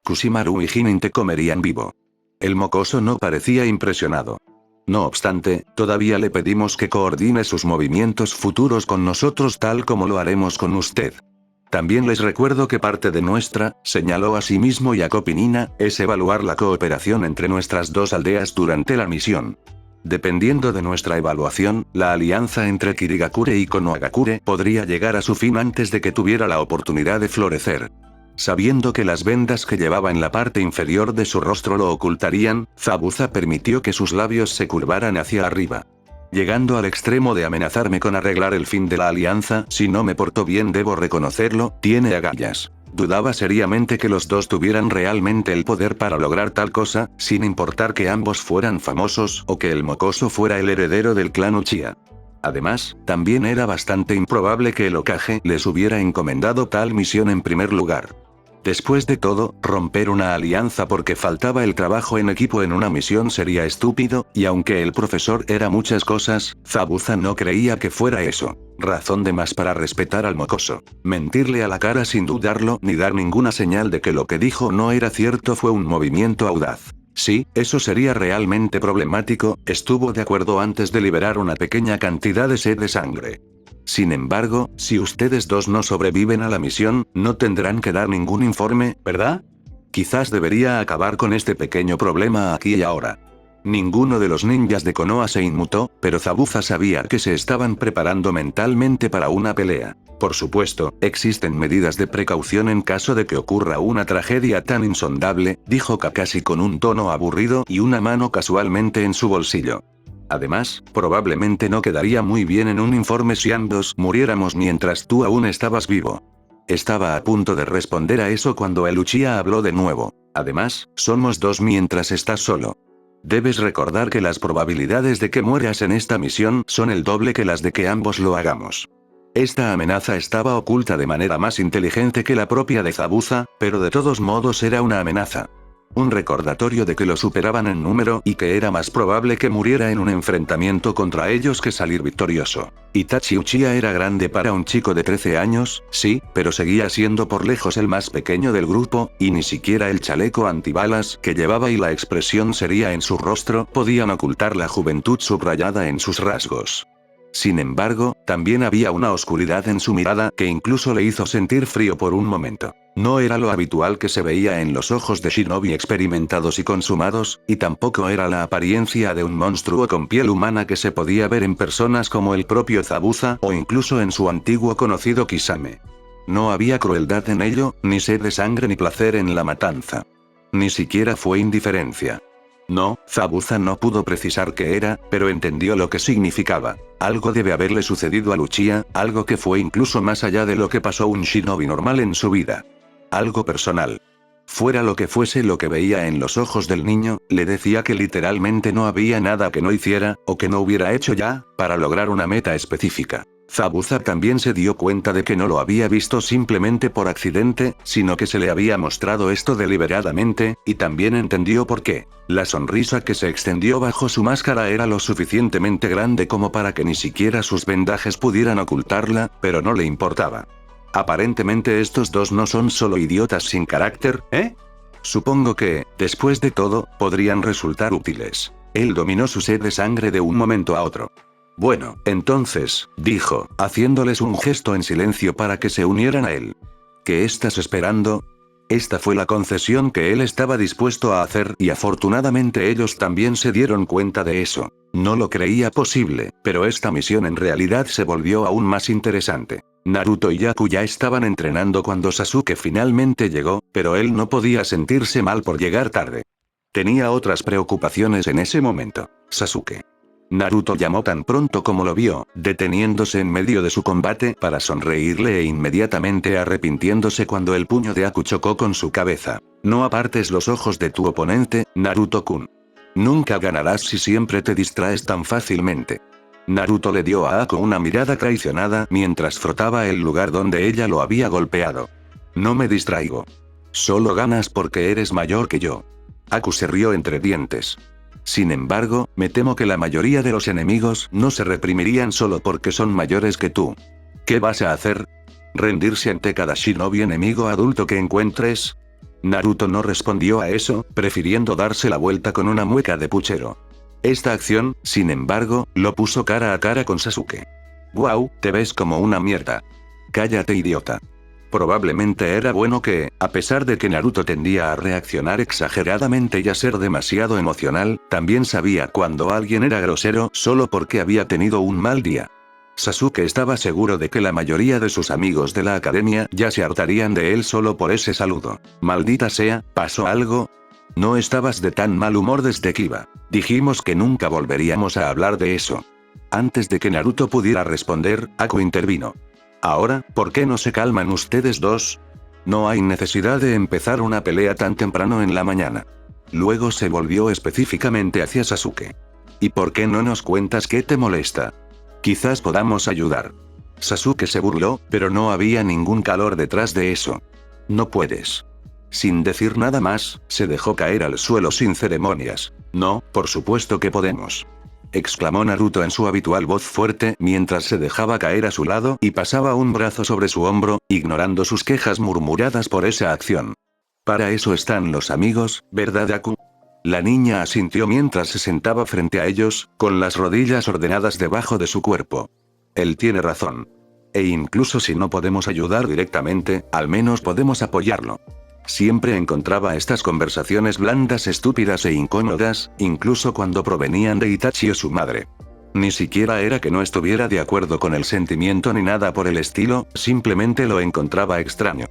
Kushimaru y Jinin te comerían vivo. El mocoso no parecía impresionado. No obstante, todavía le pedimos que coordine sus movimientos futuros con nosotros tal como lo haremos con usted. También les recuerdo que parte de nuestra, señaló a sí mismo y a Copinina, es evaluar la cooperación entre nuestras dos aldeas durante la misión. Dependiendo de nuestra evaluación, la alianza entre Kirigakure y Konohagakure podría llegar a su fin antes de que tuviera la oportunidad de florecer. Sabiendo que las vendas que llevaba en la parte inferior de su rostro lo ocultarían, Zabuza permitió que sus labios se curvaran hacia arriba. Llegando al extremo de amenazarme con arreglar el fin de la alianza, si no me porto bien debo reconocerlo, tiene agallas. Dudaba seriamente que los dos tuvieran realmente el poder para lograr tal cosa, sin importar que ambos fueran famosos o que el mocoso fuera el heredero del clan Uchiha. Además, también era bastante improbable que el Hokage les hubiera encomendado tal misión en primer lugar. Después de todo, romper una alianza porque faltaba el trabajo en equipo en una misión sería estúpido, y aunque el profesor era muchas cosas, Zabuza no creía que fuera eso. Razón de más para respetar al mocoso. Mentirle a la cara sin dudarlo ni dar ninguna señal de que lo que dijo no era cierto fue un movimiento audaz. Sí, eso sería realmente problemático, estuvo de acuerdo antes de liberar una pequeña cantidad de sed de sangre. Sin embargo, si ustedes dos no sobreviven a la misión, no tendrán que dar ningún informe, ¿verdad? Quizás debería acabar con este pequeño problema aquí y ahora. Ninguno de los ninjas de Konoha se inmutó, pero Zabuza sabía que se estaban preparando mentalmente para una pelea. Por supuesto, existen medidas de precaución en caso de que ocurra una tragedia tan insondable, dijo Kakashi con un tono aburrido y una mano casualmente en su bolsillo. Además, probablemente no quedaría muy bien en un informe si ambos muriéramos mientras tú aún estabas vivo. Estaba a punto de responder a eso cuando el Uchiha habló de nuevo. Además, somos dos mientras estás solo. Debes recordar que las probabilidades de que mueras en esta misión son el doble que las de que ambos lo hagamos. Esta amenaza estaba oculta de manera más inteligente que la propia de Zabuza, pero de todos modos era una amenaza. Un recordatorio de que lo superaban en número y que era más probable que muriera en un enfrentamiento contra ellos que salir victorioso. Itachi Uchiha era grande para un chico de 13 años, sí, pero seguía siendo por lejos el más pequeño del grupo, y ni siquiera el chaleco antibalas que llevaba y la expresión seria en su rostro podían ocultar la juventud subrayada en sus rasgos. Sin embargo, también había una oscuridad en su mirada que incluso le hizo sentir frío por un momento. No era lo habitual que se veía en los ojos de shinobi experimentados y consumados, y tampoco era la apariencia de un monstruo con piel humana que se podía ver en personas como el propio Zabuza o incluso en su antiguo conocido Kisame. No había crueldad en ello, ni sed de sangre ni placer en la matanza. Ni siquiera fue indiferencia. No, Zabuza no pudo precisar qué era, pero entendió lo que significaba. Algo debe haberle sucedido a Uchiha, algo que fue incluso más allá de lo que pasó un shinobi normal en su vida. Algo personal. Fuera lo que fuese lo que veía en los ojos del niño, le decía que literalmente no había nada que no hiciera, o que no hubiera hecho ya, para lograr una meta específica. Zabuza también se dio cuenta de que no lo había visto simplemente por accidente, sino que se le había mostrado esto deliberadamente, y también entendió por qué. La sonrisa que se extendió bajo su máscara era lo suficientemente grande como para que ni siquiera sus vendajes pudieran ocultarla, pero no le importaba. Aparentemente estos dos no son solo idiotas sin carácter, ¿eh? Supongo que, después de todo, podrían resultar útiles. Él dominó su sed de sangre de un momento a otro. Bueno, entonces, dijo, haciéndoles un gesto en silencio para que se unieran a él. ¿Qué estás esperando? Esta fue la concesión que él estaba dispuesto a hacer y afortunadamente ellos también se dieron cuenta de eso. No lo creía posible, pero esta misión en realidad se volvió aún más interesante. Naruto y Yaku ya estaban entrenando cuando Sasuke finalmente llegó, pero él no podía sentirse mal por llegar tarde. Tenía otras preocupaciones en ese momento. Sasuke. Naruto llamó tan pronto como lo vio, deteniéndose en medio de su combate para sonreírle e inmediatamente arrepintiéndose cuando el puño de Aku chocó con su cabeza. No apartes los ojos de tu oponente, Naruto-kun. Nunca ganarás si siempre te distraes tan fácilmente. Naruto le dio a Aku una mirada traicionada mientras frotaba el lugar donde ella lo había golpeado. No me distraigo. Solo ganas porque eres mayor que yo. Aku se rió entre dientes. Sin embargo, me temo que la mayoría de los enemigos no se reprimirían solo porque son mayores que tú. ¿Qué vas a hacer? ¿Rendirse ante cada shinobi enemigo adulto que encuentres? Naruto no respondió a eso, prefiriendo darse la vuelta con una mueca de puchero. Esta acción, sin embargo, lo puso cara a cara con Sasuke. «Guau, te ves como una mierda». «Cállate, idiota». Probablemente era bueno que, a pesar de que Naruto tendía a reaccionar exageradamente y a ser demasiado emocional, también sabía cuando alguien era grosero solo porque había tenido un mal día. Sasuke estaba seguro de que la mayoría de sus amigos de la academia ya se hartarían de él solo por ese saludo. Maldita sea, ¿pasó algo? No estabas de tan mal humor desde Kiba. Dijimos que nunca volveríamos a hablar de eso. Antes de que Naruto pudiera responder, Aku intervino. Ahora, ¿por qué no se calman ustedes dos? No hay necesidad de empezar una pelea tan temprano en la mañana. Luego se volvió específicamente hacia Sasuke. ¿Y por qué no nos cuentas qué te molesta? Quizás podamos ayudar. Sasuke se burló, pero no había ningún calor detrás de eso. No puedes. Sin decir nada más, se dejó caer al suelo sin ceremonias. No, por supuesto que podemos. Exclamó Naruto en su habitual voz fuerte mientras se dejaba caer a su lado y pasaba un brazo sobre su hombro, ignorando sus quejas murmuradas por esa acción. Para eso están los amigos, ¿verdad, Aku? La niña asintió mientras se sentaba frente a ellos, con las rodillas ordenadas debajo de su cuerpo. Él tiene razón. E incluso si no podemos ayudar directamente, al menos podemos apoyarlo. Siempre encontraba estas conversaciones blandas, estúpidas e incómodas, incluso cuando provenían de Itachi o su madre. Ni siquiera era que no estuviera de acuerdo con el sentimiento ni nada por el estilo, simplemente lo encontraba extraño.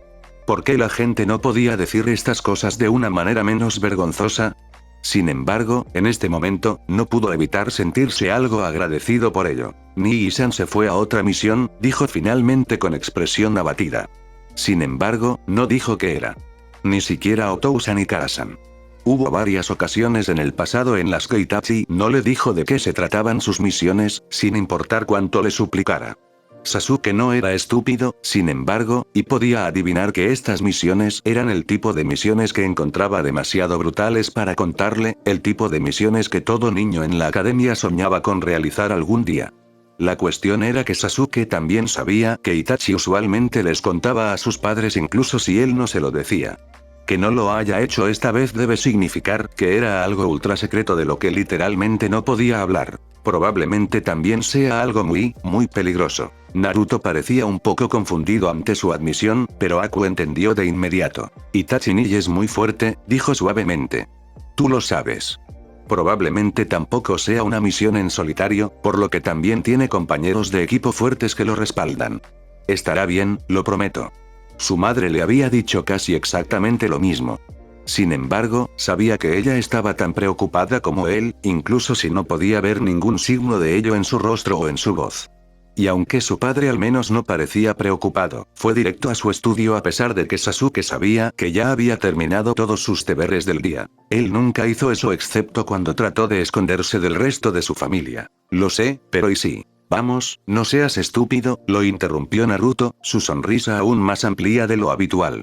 ¿Por qué la gente no podía decir estas cosas de una manera menos vergonzosa? Sin embargo, en este momento, no pudo evitar sentirse algo agradecido por ello. Nii-san se fue a otra misión, dijo finalmente con expresión abatida. Sin embargo, no dijo qué era. Ni siquiera Otou-san y Kara-san. Hubo varias ocasiones en el pasado en las que Itachi no le dijo de qué se trataban sus misiones, sin importar cuánto le suplicara. Sasuke no era estúpido, sin embargo, y podía adivinar que estas misiones eran el tipo de misiones que encontraba demasiado brutales para contarle, el tipo de misiones que todo niño en la academia soñaba con realizar algún día. La cuestión era que Sasuke también sabía que Itachi usualmente les contaba a sus padres incluso si él no se lo decía. Que no lo haya hecho esta vez debe significar que era algo ultra secreto de lo que literalmente no podía hablar. Probablemente también sea algo muy peligroso. Naruto parecía un poco confundido ante su admisión, pero Aku entendió de inmediato. Itachi ni es muy fuerte, dijo suavemente. Tú lo sabes. Probablemente tampoco sea una misión en solitario, por lo que también tiene compañeros de equipo fuertes que lo respaldan. Estará bien, lo prometo. Su madre le había dicho casi exactamente lo mismo. Sin embargo, sabía que ella estaba tan preocupada como él, incluso si no podía ver ningún signo de ello en su rostro o en su voz. Y aunque su padre al menos no parecía preocupado, fue directo a su estudio a pesar de que Sasuke sabía que ya había terminado todos sus deberes del día. Él nunca hizo eso excepto cuando trató de esconderse del resto de su familia. Lo sé, pero ¿y sí? Vamos, no seas estúpido, lo interrumpió Naruto, su sonrisa aún más amplia de lo habitual.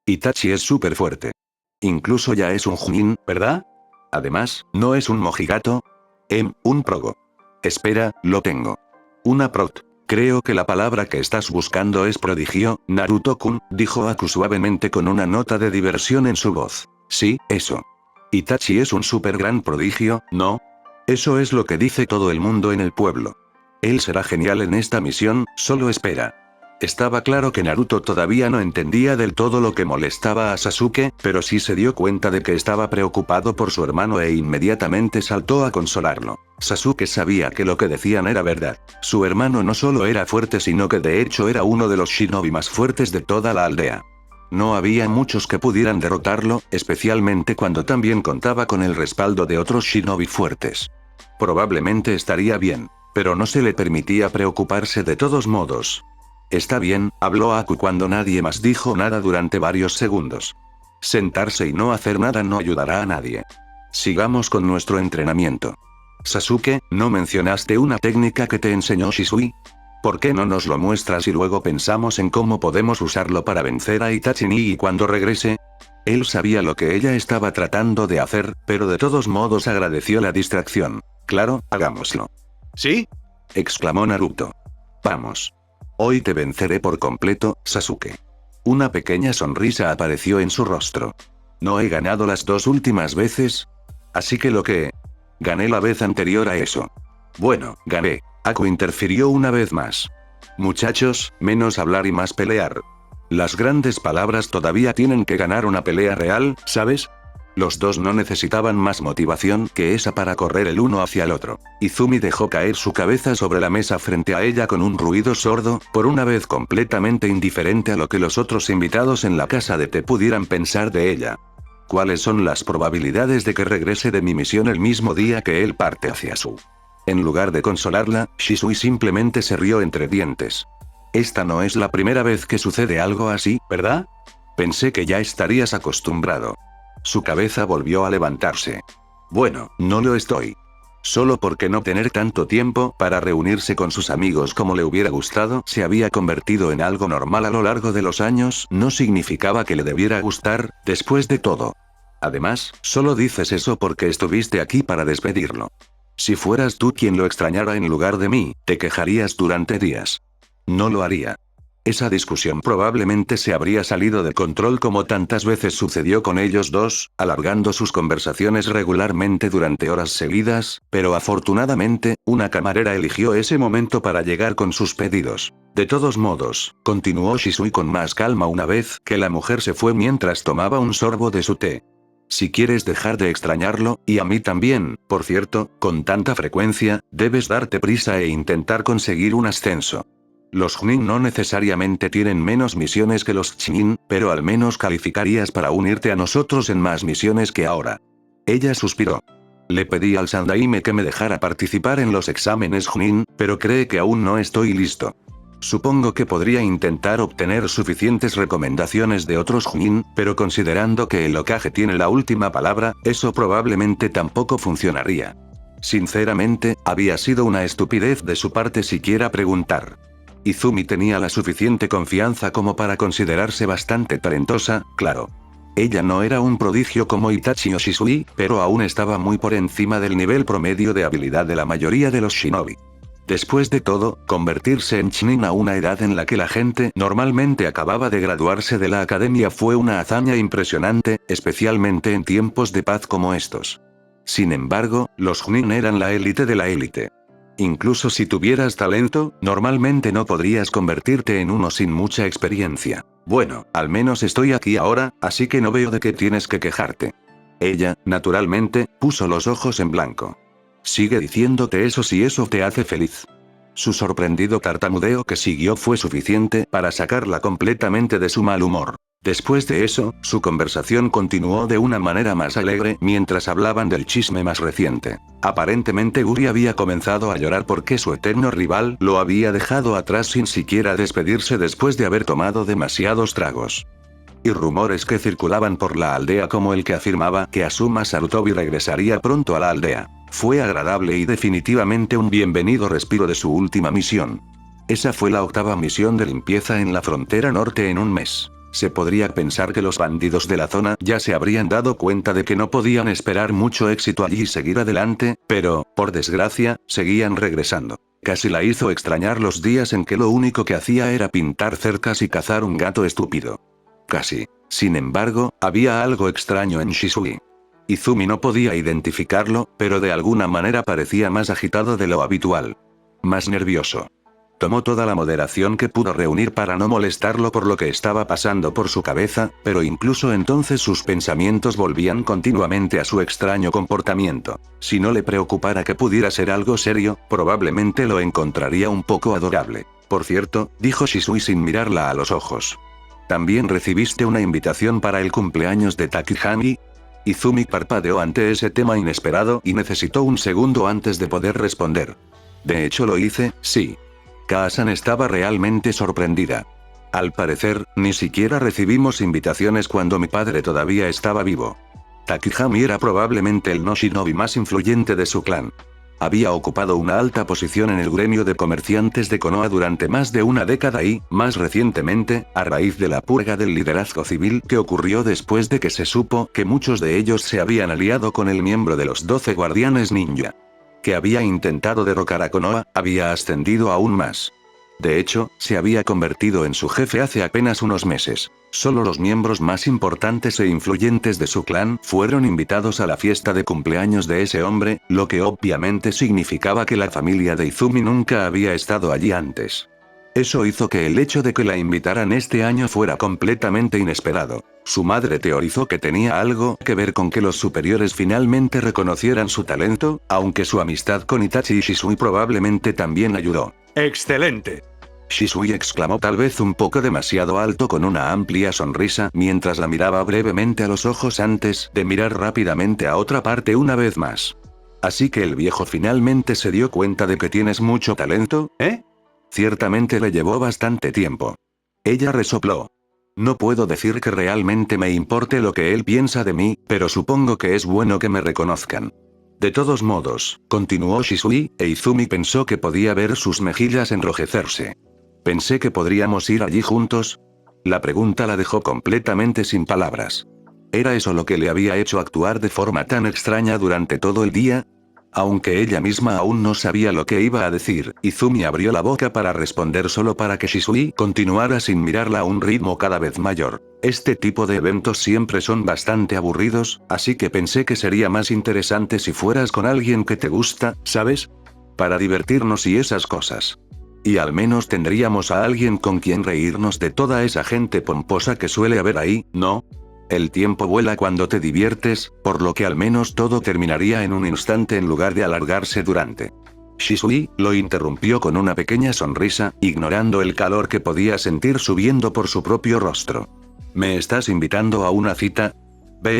Itachi es súper fuerte. Incluso ya es un Chunin, ¿verdad? Además, ¿no es un Mojigato? Un Progo. Espera, lo tengo. Una Prot. Creo que la palabra que estás buscando es prodigio, Naruto-kun, dijo Aku suavemente con una nota de diversión en su voz. Sí, eso. Itachi es un súper gran prodigio, ¿no? Eso es lo que dice todo el mundo en el pueblo. Él será genial en esta misión, solo espera. Estaba claro que Naruto todavía no entendía del todo lo que molestaba a Sasuke, pero sí se dio cuenta de que estaba preocupado por su hermano e inmediatamente saltó a consolarlo. Sasuke sabía que lo que decían era verdad. Su hermano no solo era fuerte sino que de hecho era uno de los shinobi más fuertes de toda la aldea. No había muchos que pudieran derrotarlo, especialmente cuando también contaba con el respaldo de otros shinobi fuertes. Probablemente estaría bien, pero no se le permitía preocuparse de todos modos. Está bien, habló Aku cuando nadie más dijo nada durante varios segundos. Sentarse y no hacer nada no ayudará a nadie. Sigamos con nuestro entrenamiento. Sasuke, ¿no mencionaste una técnica que te enseñó Shisui? ¿Por qué no nos lo muestras y luego pensamos en cómo podemos usarlo para vencer a Itachi y cuando regrese? Él sabía lo que ella estaba tratando de hacer, pero de todos modos agradeció la distracción. Claro, hagámoslo. ¿Sí? Exclamó Naruto. Vamos. Hoy te venceré por completo, Sasuke. Una pequeña sonrisa apareció en su rostro. ¿No he ganado las dos últimas veces? Así que lo que... Gané la vez anterior a eso. Bueno, gané. Aku interfirió una vez más. Muchachos, menos hablar y más pelear. Las grandes palabras todavía tienen que ganar una pelea real, ¿sabes? Los dos no necesitaban más motivación que esa para correr el uno hacia el otro. Izumi dejó caer su cabeza sobre la mesa frente a ella con un ruido sordo, por una vez completamente indiferente a lo que los otros invitados en la casa de té pudieran pensar de ella. ¿Cuáles son las probabilidades de que regrese de mi misión el mismo día que él parte hacia su? En lugar de consolarla, Shisui simplemente se rió entre dientes. Esta no es la primera vez que sucede algo así, ¿verdad? Pensé que ya estarías acostumbrado. Su cabeza volvió a levantarse. Bueno, no lo estoy. Solo porque no tener tanto tiempo para reunirse con sus amigos como le hubiera gustado se había convertido en algo normal a lo largo de los años, no significaba que le debiera gustar, después de todo. Además, solo dices eso porque estuviste aquí para despedirlo. Si fueras tú quien lo extrañara en lugar de mí, te quejarías durante días. No lo haría. Esa discusión probablemente se habría salido de control como tantas veces sucedió con ellos dos, alargando sus conversaciones regularmente durante horas seguidas, pero afortunadamente, una camarera eligió ese momento para llegar con sus pedidos. De todos modos, continuó Shisui con más calma una vez que la mujer se fue mientras tomaba un sorbo de su té. Si quieres dejar de extrañarlo, y a mí también, por cierto, con tanta frecuencia, debes darte prisa e intentar conseguir un ascenso. Los Chunin no necesariamente tienen menos misiones que los Chunin, pero al menos calificarías para unirte a nosotros en más misiones que ahora. Ella suspiró. Le pedí al Sandaime que me dejara participar en los exámenes Chunin, pero cree que aún no estoy listo. Supongo que podría intentar obtener suficientes recomendaciones de otros Chunin, pero considerando que el Hokage tiene la última palabra, eso probablemente tampoco funcionaría. Sinceramente, había sido una estupidez de su parte siquiera preguntar. Izumi tenía la suficiente confianza como para considerarse bastante talentosa, claro. Ella no era un prodigio como Itachi o Shisui, pero aún estaba muy por encima del nivel promedio de habilidad de la mayoría de los shinobi. Después de todo, convertirse en Chunin a una edad en la que la gente normalmente acababa de graduarse de la academia fue una hazaña impresionante, especialmente en tiempos de paz como estos. Sin embargo, los Chunin eran la élite de la élite. Incluso si tuvieras talento, normalmente no podrías convertirte en uno sin mucha experiencia. Bueno, al menos estoy aquí ahora, así que no veo de qué tienes que quejarte. Ella, naturalmente, puso los ojos en blanco. Sigue diciéndote eso si eso te hace feliz. Su sorprendido tartamudeo que siguió fue suficiente para sacarla completamente de su mal humor. Después de eso, su conversación continuó de una manera más alegre mientras hablaban del chisme más reciente. Aparentemente Guri había comenzado a llorar porque su eterno rival lo había dejado atrás sin siquiera despedirse después de haber tomado demasiados tragos. Y rumores que circulaban por la aldea como el que afirmaba que Asuma Sarutobi regresaría pronto a la aldea. Fue agradable y definitivamente un bienvenido respiro de su última misión. Esa fue la 8ª misión de limpieza en la frontera norte en un mes. Se podría pensar que los bandidos de la zona ya se habrían dado cuenta de que no podían esperar mucho éxito allí y seguir adelante, pero, por desgracia, seguían regresando. Casi la hizo extrañar los días en que lo único que hacía era pintar cercas y cazar un gato estúpido. Casi. Sin embargo, había algo extraño en Shisui. Izumi no podía identificarlo, pero de alguna manera parecía más agitado de lo habitual. Más nervioso. Tomó toda la moderación que pudo reunir para no molestarlo por lo que estaba pasando por su cabeza, pero incluso entonces sus pensamientos volvían continuamente a su extraño comportamiento. Si no le preocupara que pudiera ser algo serio, probablemente lo encontraría un poco adorable. Por cierto, dijo Shisui sin mirarla a los ojos. ¿También recibiste una invitación para el cumpleaños de Takihami? Izumi parpadeó ante ese tema inesperado y necesitó un segundo antes de poder responder. De hecho lo hice, sí. Kaa-san estaba realmente sorprendida. Al parecer, ni siquiera recibimos invitaciones cuando mi padre todavía estaba vivo. Takihami era probablemente el no shinobi más influyente de su clan. Había ocupado una alta posición en el gremio de comerciantes de Konoha durante más de una década y, más recientemente, a raíz de la purga del liderazgo civil que ocurrió después de que se supo que muchos de ellos se habían aliado con el miembro de los 12 guardianes ninja. Que había intentado derrocar a Konoha, había ascendido aún más. De hecho, se había convertido en su jefe hace apenas unos meses. Solo los miembros más importantes e influyentes de su clan fueron invitados a la fiesta de cumpleaños de ese hombre, lo que obviamente significaba que la familia de Izumi nunca había estado allí antes. Eso hizo que el hecho de que la invitaran este año fuera completamente inesperado. Su madre teorizó que tenía algo que ver con que los superiores finalmente reconocieran su talento, aunque su amistad con Itachi y Shisui probablemente también ayudó. ¡Excelente! Shisui exclamó tal vez un poco demasiado alto con una amplia sonrisa mientras la miraba brevemente a los ojos antes de mirar rápidamente a otra parte una vez más. Así que el viejo finalmente se dio cuenta de que tienes mucho talento, ¿eh? Ciertamente le llevó bastante tiempo. Ella resopló. No puedo decir que realmente me importe lo que él piensa de mí, pero supongo que es bueno que me reconozcan. De todos modos, continuó Shisui, e Izumi pensó que podía ver sus mejillas enrojecerse. Pensé que podríamos ir allí juntos. La pregunta la dejó completamente sin palabras. ¿Era eso lo que le había hecho actuar de forma tan extraña durante todo el día? Aunque ella misma aún no sabía lo que iba a decir, Izumi abrió la boca para responder solo para que Shisui continuara sin mirarla a un ritmo cada vez mayor. Este tipo de eventos siempre son bastante aburridos, así que pensé que sería más interesante si fueras con alguien que te gusta, ¿sabes? Para divertirnos y esas cosas. Y al menos tendríamos a alguien con quien reírnos de toda esa gente pomposa que suele haber ahí, ¿no? El tiempo vuela cuando te diviertes, por lo que al menos todo terminaría en un instante en lugar de alargarse durante. Shisui lo interrumpió con una pequeña sonrisa, ignorando el calor que podía sentir subiendo por su propio rostro. ¿Me estás invitando a una cita?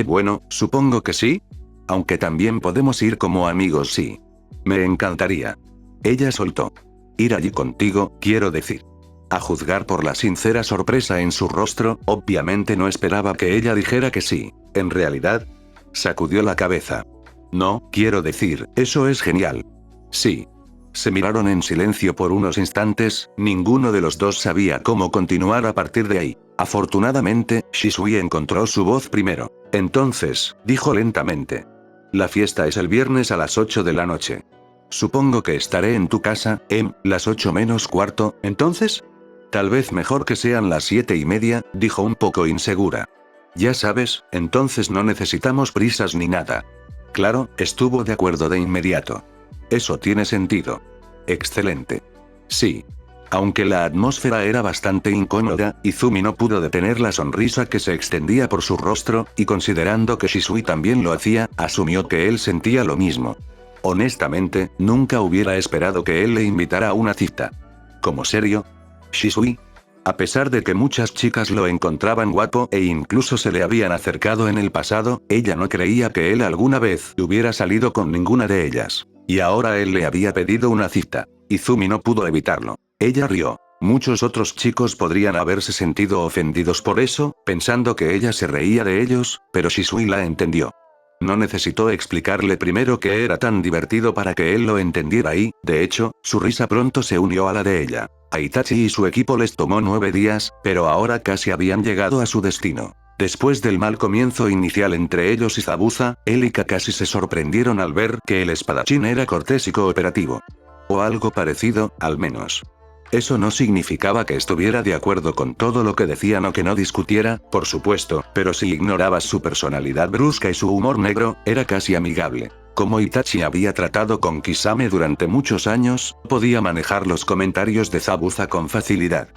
Bueno, supongo que sí. Aunque también podemos ir como amigos, sí. Me encantaría. Ella soltó. Ir allí contigo, quiero decir. A juzgar por la sincera sorpresa en su rostro, obviamente no esperaba que ella dijera que sí. En realidad, sacudió la cabeza. No, quiero decir, eso es genial. Sí. Se miraron en silencio por unos instantes, ninguno de los dos sabía cómo continuar a partir de ahí. Afortunadamente, Shisui encontró su voz primero. Entonces, dijo lentamente. La fiesta es el viernes a las 8 de la noche. Supongo que estaré en tu casa, las 8 menos cuarto, ¿entonces? Tal vez mejor que sean las 7:30, dijo un poco insegura. Ya sabes, entonces no necesitamos prisas ni nada. Claro, estuvo de acuerdo de inmediato. Eso tiene sentido. Excelente. Sí. Aunque la atmósfera era bastante incómoda, Izumi no pudo detener la sonrisa que se extendía por su rostro, y considerando que Shisui también lo hacía, asumió que él sentía lo mismo. Honestamente, nunca hubiera esperado que él le invitara a una cita. ¿Cómo serio? ¿Shisui? A pesar de que muchas chicas lo encontraban guapo e incluso se le habían acercado en el pasado, ella no creía que él alguna vez hubiera salido con ninguna de ellas. Y ahora él le había pedido una cita. Izumi no pudo evitarlo. Ella rió. Muchos otros chicos podrían haberse sentido ofendidos por eso, pensando que ella se reía de ellos, pero Shisui la entendió. No necesitó explicarle primero que era tan divertido para que él lo entendiera y, de hecho, su risa pronto se unió a la de ella. A Itachi y su equipo les tomó 9 días, pero ahora casi habían llegado a su destino. Después del mal comienzo inicial entre ellos y Zabuza, él y Kakashi se sorprendieron al ver que el espadachín era cortés y cooperativo. O algo parecido, al menos. Eso no significaba que estuviera de acuerdo con todo lo que decían o que no discutiera, por supuesto, pero si ignorabas su personalidad brusca y su humor negro, era casi amigable. Como Itachi había tratado con Kisame durante muchos años, podía manejar los comentarios de Zabuza con facilidad.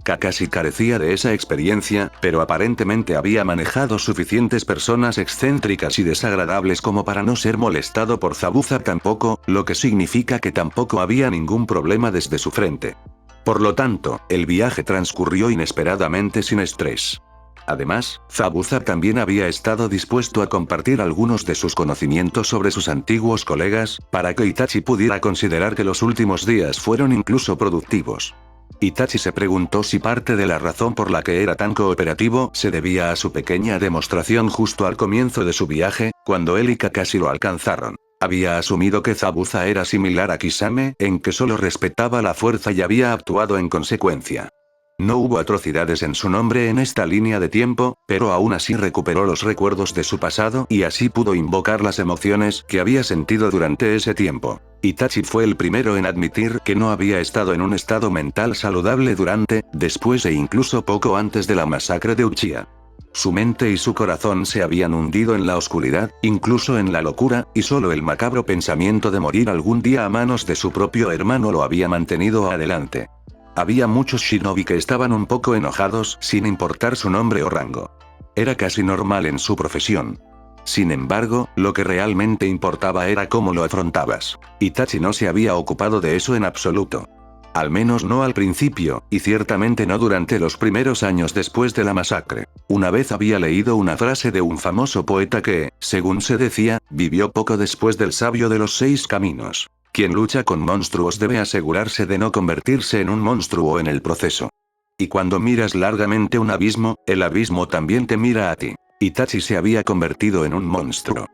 Kakashi carecía de esa experiencia, pero aparentemente había manejado suficientes personas excéntricas y desagradables como para no ser molestado por Zabuza tampoco, lo que significa que tampoco había ningún problema desde su frente. Por lo tanto, el viaje transcurrió inesperadamente sin estrés. Además, Zabuza también había estado dispuesto a compartir algunos de sus conocimientos sobre sus antiguos colegas, para que Itachi pudiera considerar que los últimos días fueron incluso productivos. Itachi se preguntó si parte de la razón por la que era tan cooperativo se debía a su pequeña demostración justo al comienzo de su viaje, cuando él y Kakashi lo alcanzaron. Había asumido que Zabuza era similar a Kisame, en que solo respetaba la fuerza y había actuado en consecuencia. No hubo atrocidades en su nombre en esta línea de tiempo, pero aún así recuperó los recuerdos de su pasado y así pudo invocar las emociones que había sentido durante ese tiempo. Itachi fue el primero en admitir que no había estado en un estado mental saludable durante, después e incluso poco antes de la masacre de Uchiha. Su mente y su corazón se habían hundido en la oscuridad, incluso en la locura, y solo el macabro pensamiento de morir algún día a manos de su propio hermano lo había mantenido adelante. Había muchos shinobi que estaban un poco enojados sin importar su nombre o rango. Era casi normal en su profesión. Sin embargo, lo que realmente importaba era cómo lo afrontabas. Itachi no se había ocupado de eso en absoluto. Al menos no al principio, y ciertamente no durante los primeros años después de la masacre. Una vez había leído una frase de un famoso poeta que, según se decía, vivió poco después del sabio de los 6 caminos. Quien lucha con monstruos debe asegurarse de no convertirse en un monstruo en el proceso. Y cuando miras largamente un abismo, el abismo también te mira a ti. Itachi se había convertido en un monstruo.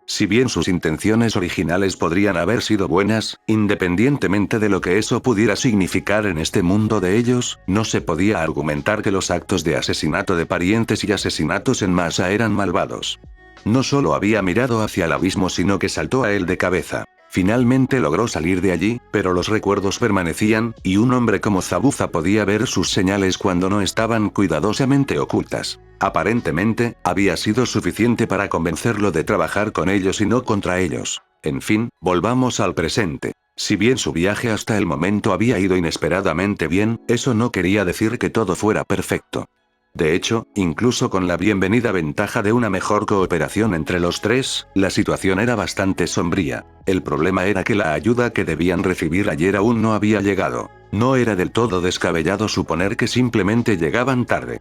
Si bien sus intenciones originales podrían haber sido buenas, independientemente de lo que eso pudiera significar en este mundo de ellos, no se podía argumentar que los actos de asesinato de parientes y asesinatos en masa eran malvados. No solo había mirado hacia el abismo sino que saltó a él de cabeza. Finalmente logró salir de allí, pero los recuerdos permanecían, y un hombre como Zabuza podía ver sus señales cuando no estaban cuidadosamente ocultas. Aparentemente, había sido suficiente para convencerlo de trabajar con ellos y no contra ellos. En fin, volvamos al presente. Si bien su viaje hasta el momento había ido inesperadamente bien, eso no quería decir que todo fuera perfecto. De hecho, incluso con la bienvenida ventaja de una mejor cooperación entre los tres, la situación era bastante sombría. El problema era que la ayuda que debían recibir ayer aún no había llegado. No era del todo descabellado suponer que simplemente llegaban tarde.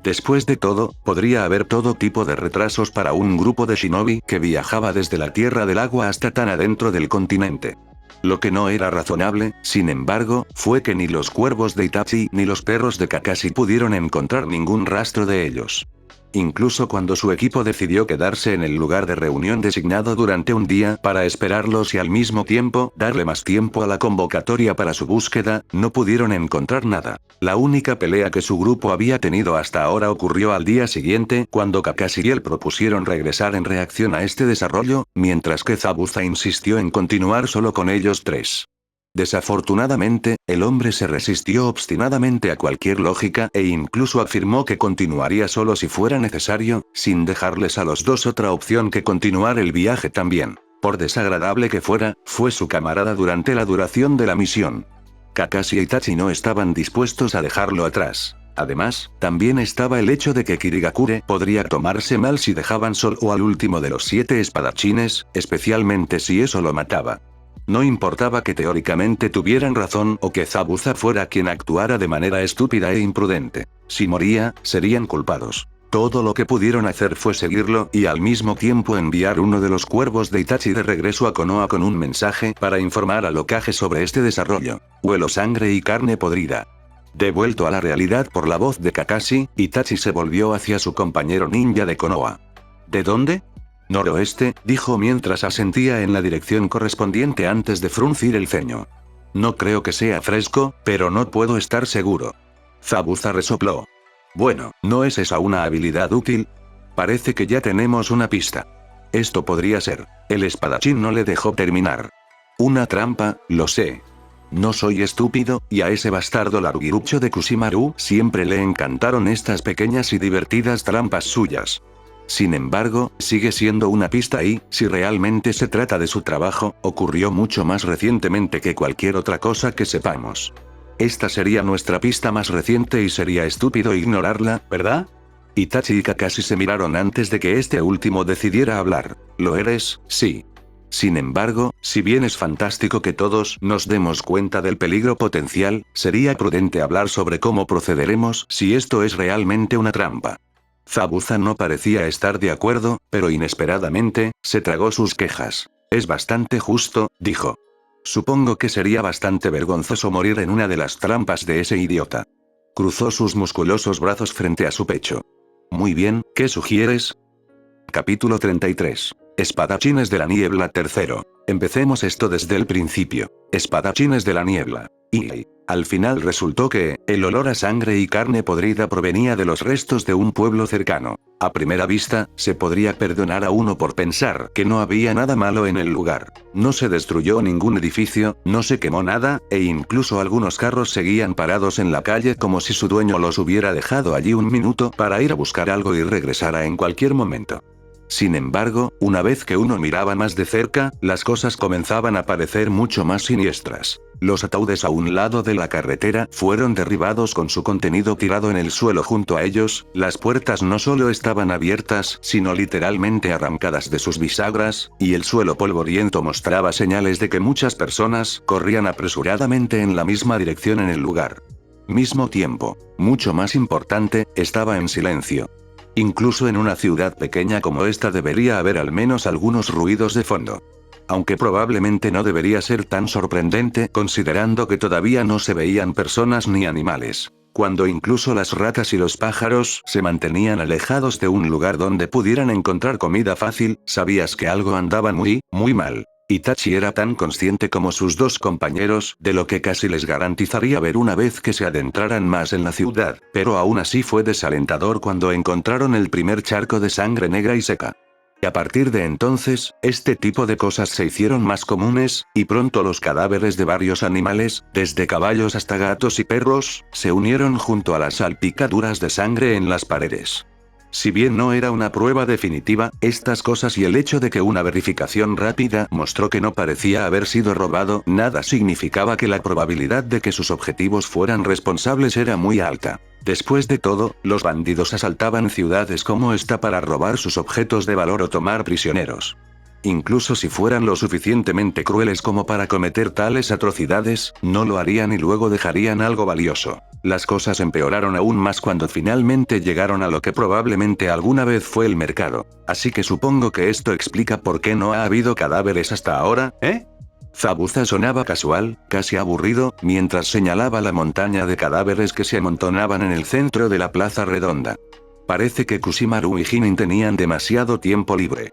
Después de todo, podría haber todo tipo de retrasos para un grupo de shinobi que viajaba desde la Tierra del Agua hasta tan adentro del continente. Lo que no era razonable, sin embargo, fue que ni los cuervos de Itachi ni los perros de Kakashi pudieron encontrar ningún rastro de ellos. Incluso cuando su equipo decidió quedarse en el lugar de reunión designado durante un día para esperarlos y al mismo tiempo darle más tiempo a la convocatoria para su búsqueda, no pudieron encontrar nada. La única pelea que su grupo había tenido hasta ahora ocurrió al día siguiente, cuando Kakashi y él propusieron regresar en reacción a este desarrollo, mientras que Zabuza insistió en continuar solo con ellos tres. Desafortunadamente, el hombre se resistió obstinadamente a cualquier lógica e incluso afirmó que continuaría solo si fuera necesario, sin dejarles a los dos otra opción que continuar el viaje también. Por desagradable que fuera, fue su camarada durante la duración de la misión. Kakashi y Itachi no estaban dispuestos a dejarlo atrás. Además, también estaba el hecho de que Kirigakure podría tomarse mal si dejaban solo al último de los 7 espadachines, especialmente si eso lo mataba. No importaba que teóricamente tuvieran razón o que Zabuza fuera quien actuara de manera estúpida e imprudente. Si moría, serían culpados. Todo lo que pudieron hacer fue seguirlo y al mismo tiempo enviar uno de los cuervos de Itachi de regreso a Konoha con un mensaje para informar al Hokage sobre este desarrollo. Huelo sangre y carne podrida. Devuelto a la realidad por la voz de Kakashi, Itachi se volvió hacia su compañero ninja de Konoha. ¿De dónde? Noroeste, dijo mientras asentía en la dirección correspondiente antes de fruncir el ceño. No creo que sea fresco, pero no puedo estar seguro. Zabuza resopló. Bueno, ¿no es esa una habilidad útil? Parece que ya tenemos una pista. Esto podría ser. El espadachín no le dejó terminar. Una trampa, lo sé. No soy estúpido, y a ese bastardo larguirucho de Kushimaru siempre le encantaron estas pequeñas y divertidas trampas suyas. Sin embargo, sigue siendo una pista y, si realmente se trata de su trabajo, ocurrió mucho más recientemente que cualquier otra cosa que sepamos. Esta sería nuestra pista más reciente y sería estúpido ignorarla, ¿verdad? Itachi y Kakashi se miraron antes de que este último decidiera hablar. ¿Lo eres? Sí. Sin embargo, si bien es fantástico que todos nos demos cuenta del peligro potencial, sería prudente hablar sobre cómo procederemos si esto es realmente una trampa. Zabuza no parecía estar de acuerdo, pero inesperadamente, se tragó sus quejas. Es bastante justo, dijo. Supongo que sería bastante vergonzoso morir en una de las trampas de ese idiota. Cruzó sus musculosos brazos frente a su pecho. Muy bien, ¿qué sugieres? Capítulo 33. Espadachines de la niebla tercero. Empecemos esto desde el principio. Espadachines de la niebla. Y al final resultó que, el olor a sangre y carne podrida provenía de los restos de un pueblo cercano. A primera vista, se podría perdonar a uno por pensar que no había nada malo en el lugar. No se destruyó ningún edificio, no se quemó nada, e incluso algunos carros seguían parados en la calle como si su dueño los hubiera dejado allí un minuto para ir a buscar algo y regresara en cualquier momento. Sin embargo, una vez que uno miraba más de cerca, las cosas comenzaban a parecer mucho más siniestras. Los ataúdes a un lado de la carretera fueron derribados con su contenido tirado en el suelo junto a ellos, las puertas no solo estaban abiertas, sino literalmente arrancadas de sus bisagras, y el suelo polvoriento mostraba señales de que muchas personas corrían apresuradamente en la misma dirección en el lugar. Mismo tiempo, mucho más importante, estaba en silencio. Incluso en una ciudad pequeña como esta debería haber al menos algunos ruidos de fondo. Aunque probablemente no debería ser tan sorprendente considerando que todavía no se veían personas ni animales. Cuando incluso las ratas y los pájaros se mantenían alejados de un lugar donde pudieran encontrar comida fácil, sabías que algo andaba muy mal. Itachi era tan consciente como sus dos compañeros de lo que casi les garantizaría ver una vez que se adentraran más en la ciudad, pero aún así fue desalentador cuando encontraron el primer charco de sangre negra y seca. Y a partir de entonces, este tipo de cosas se hicieron más comunes, y pronto los cadáveres de varios animales, desde caballos hasta gatos y perros, se unieron junto a las salpicaduras de sangre en las paredes. Si bien no era una prueba definitiva, estas cosas y el hecho de que una verificación rápida mostró que no parecía haber sido robado, nada significaba que la probabilidad de que sus objetivos fueran responsables era muy alta. Después de todo, los bandidos asaltaban ciudades como esta para robar sus objetos de valor o tomar prisioneros. Incluso si fueran lo suficientemente crueles como para cometer tales atrocidades, no lo harían y luego dejarían algo valioso. Las cosas empeoraron aún más cuando finalmente llegaron a lo que probablemente alguna vez fue el mercado. Así que supongo que esto explica por qué no ha habido cadáveres hasta ahora, ¿eh? Zabuza sonaba casual, casi aburrido, mientras señalaba la montaña de cadáveres que se amontonaban en el centro de la plaza redonda. Parece que Kusimaru y Hinin tenían demasiado tiempo libre.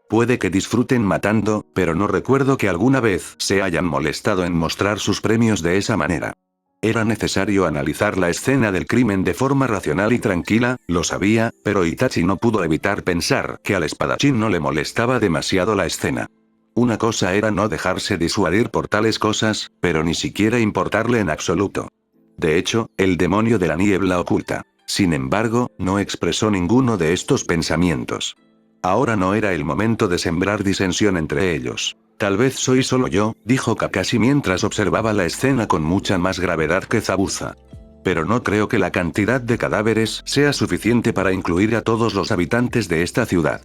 Puede que disfruten matando, pero no recuerdo que alguna vez se hayan molestado en mostrar sus premios de esa manera. Era necesario analizar la escena del crimen de forma racional y tranquila, lo sabía, pero Itachi no pudo evitar pensar que al espadachín no le molestaba demasiado la escena. Una cosa era no dejarse disuadir por tales cosas, pero ni siquiera importarle en absoluto. De hecho, el demonio de la niebla oculta. Sin embargo, no expresó ninguno de estos pensamientos. Ahora no era el momento de sembrar disensión entre ellos. Tal vez soy solo yo, dijo Kakashi mientras observaba la escena con mucha más gravedad que Zabuza. Pero no creo que la cantidad de cadáveres sea suficiente para incluir a todos los habitantes de esta ciudad.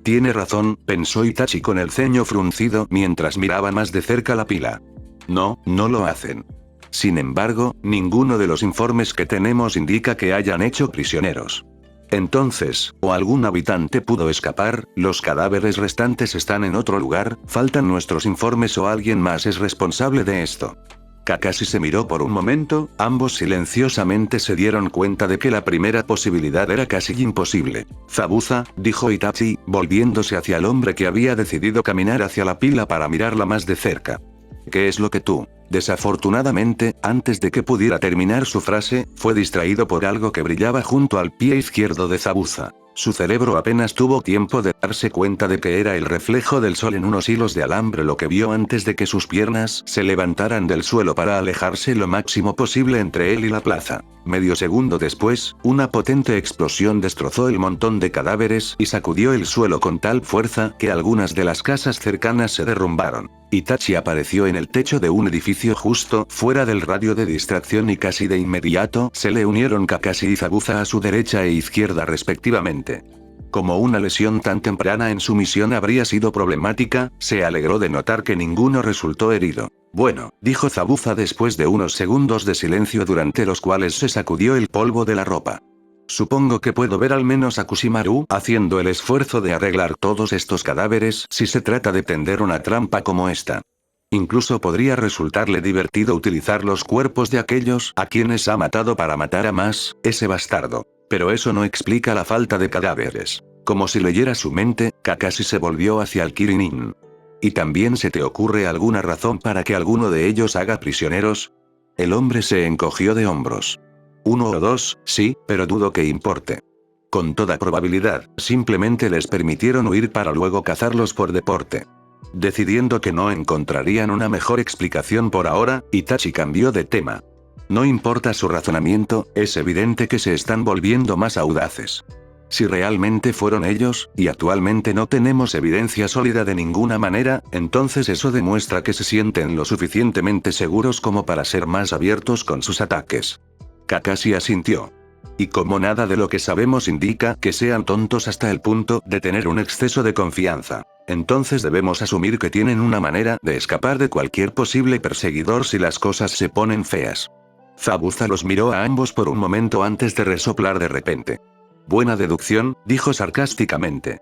Tiene razón, pensó Itachi con el ceño fruncido mientras miraba más de cerca la pila. No, no lo hacen. Sin embargo, ninguno de los informes que tenemos indica que hayan hecho prisioneros. Entonces, o algún habitante pudo escapar, los cadáveres restantes están en otro lugar, faltan nuestros informes o alguien más es responsable de esto. Kakashi se miró por un momento, ambos silenciosamente se dieron cuenta de que la primera posibilidad era casi imposible. Zabuza, dijo Itachi, volviéndose hacia el hombre que había decidido caminar hacia la pila para mirarla más de cerca. ¿Qué es lo que tú? Desafortunadamente, antes de que pudiera terminar su frase, fue distraído por algo que brillaba junto al pie izquierdo de Zabuza. Su cerebro apenas tuvo tiempo de darse cuenta de que era el reflejo del sol en unos hilos de alambre lo que vio antes de que sus piernas se levantaran del suelo para alejarse lo máximo posible entre él y la plaza. Medio segundo después, una potente explosión destrozó el montón de cadáveres y sacudió el suelo con tal fuerza que algunas de las casas cercanas se derrumbaron. Itachi apareció en el techo de un edificio justo fuera del radio de distracción y casi de inmediato se le unieron Kakashi y Zabuza a su derecha e izquierda respectivamente. Como una lesión tan temprana en su misión habría sido problemática, se alegró de notar que ninguno resultó herido. Bueno, dijo Zabuza después de unos segundos de silencio durante los cuales se sacudió el polvo de la ropa. Supongo que puedo ver al menos a Kusimaru haciendo el esfuerzo de arreglar todos estos cadáveres si se trata de tender una trampa como esta. Incluso podría resultarle divertido utilizar los cuerpos de aquellos a quienes ha matado para matar a más, ese bastardo. Pero eso no explica la falta de cadáveres. Como si leyera su mente, Kakashi se volvió hacia el Kirinin. ¿Y también se te ocurre alguna razón para que alguno de ellos haga prisioneros? El hombre se encogió de hombros. 1 o 2, sí, pero dudo que importe. Con toda probabilidad, simplemente les permitieron huir para luego cazarlos por deporte. Decidiendo que no encontrarían una mejor explicación por ahora, Itachi cambió de tema. No importa su razonamiento, es evidente que se están volviendo más audaces. Si realmente fueron ellos, y actualmente no tenemos evidencia sólida de ninguna manera, entonces eso demuestra que se sienten lo suficientemente seguros como para ser más abiertos con sus ataques. Kakashi asintió. Y como nada de lo que sabemos indica que sean tontos hasta el punto de tener un exceso de confianza, entonces debemos asumir que tienen una manera de escapar de cualquier posible perseguidor si las cosas se ponen feas. Zabuza los miró a ambos por un momento antes de resoplar de repente. Buena deducción, dijo sarcásticamente.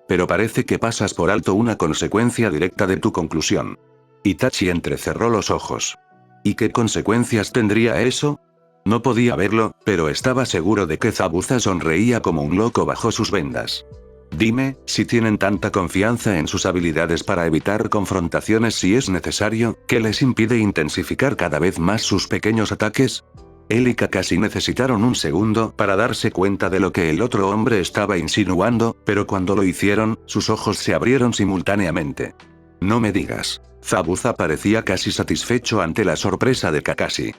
Pero parece que pasas por alto una consecuencia directa de tu conclusión. Itachi entrecerró los ojos. ¿Y qué consecuencias tendría eso? No podía verlo, pero estaba seguro de que Zabuza sonreía como un loco bajo sus vendas. Dime, si tienen tanta confianza en sus habilidades para evitar confrontaciones si es necesario, ¿qué les impide intensificar cada vez más sus pequeños ataques? Él y Kakashi necesitaron un segundo para darse cuenta de lo que el otro hombre estaba insinuando, pero cuando lo hicieron, sus ojos se abrieron simultáneamente. No me digas. Zabuza parecía casi satisfecho ante la sorpresa de Kakashi.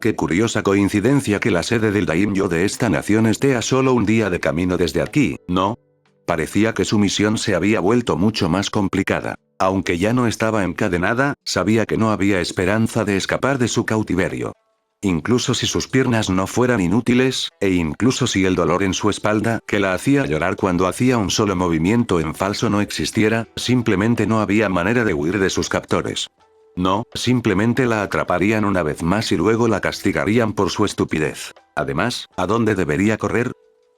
Qué curiosa coincidencia que la sede del daimyo de esta nación esté a solo un día de camino desde aquí, ¿no? Parecía que su misión se había vuelto mucho más complicada. Aunque ya no estaba encadenada, sabía que no había esperanza de escapar de su cautiverio. Incluso si sus piernas no fueran inútiles, e incluso si el dolor en su espalda, que la hacía llorar cuando hacía un solo movimiento en falso no existiera, simplemente no había manera de huir de sus captores. No, simplemente la atraparían una vez más y luego la castigarían por su estupidez. Además, ¿a dónde debería correr?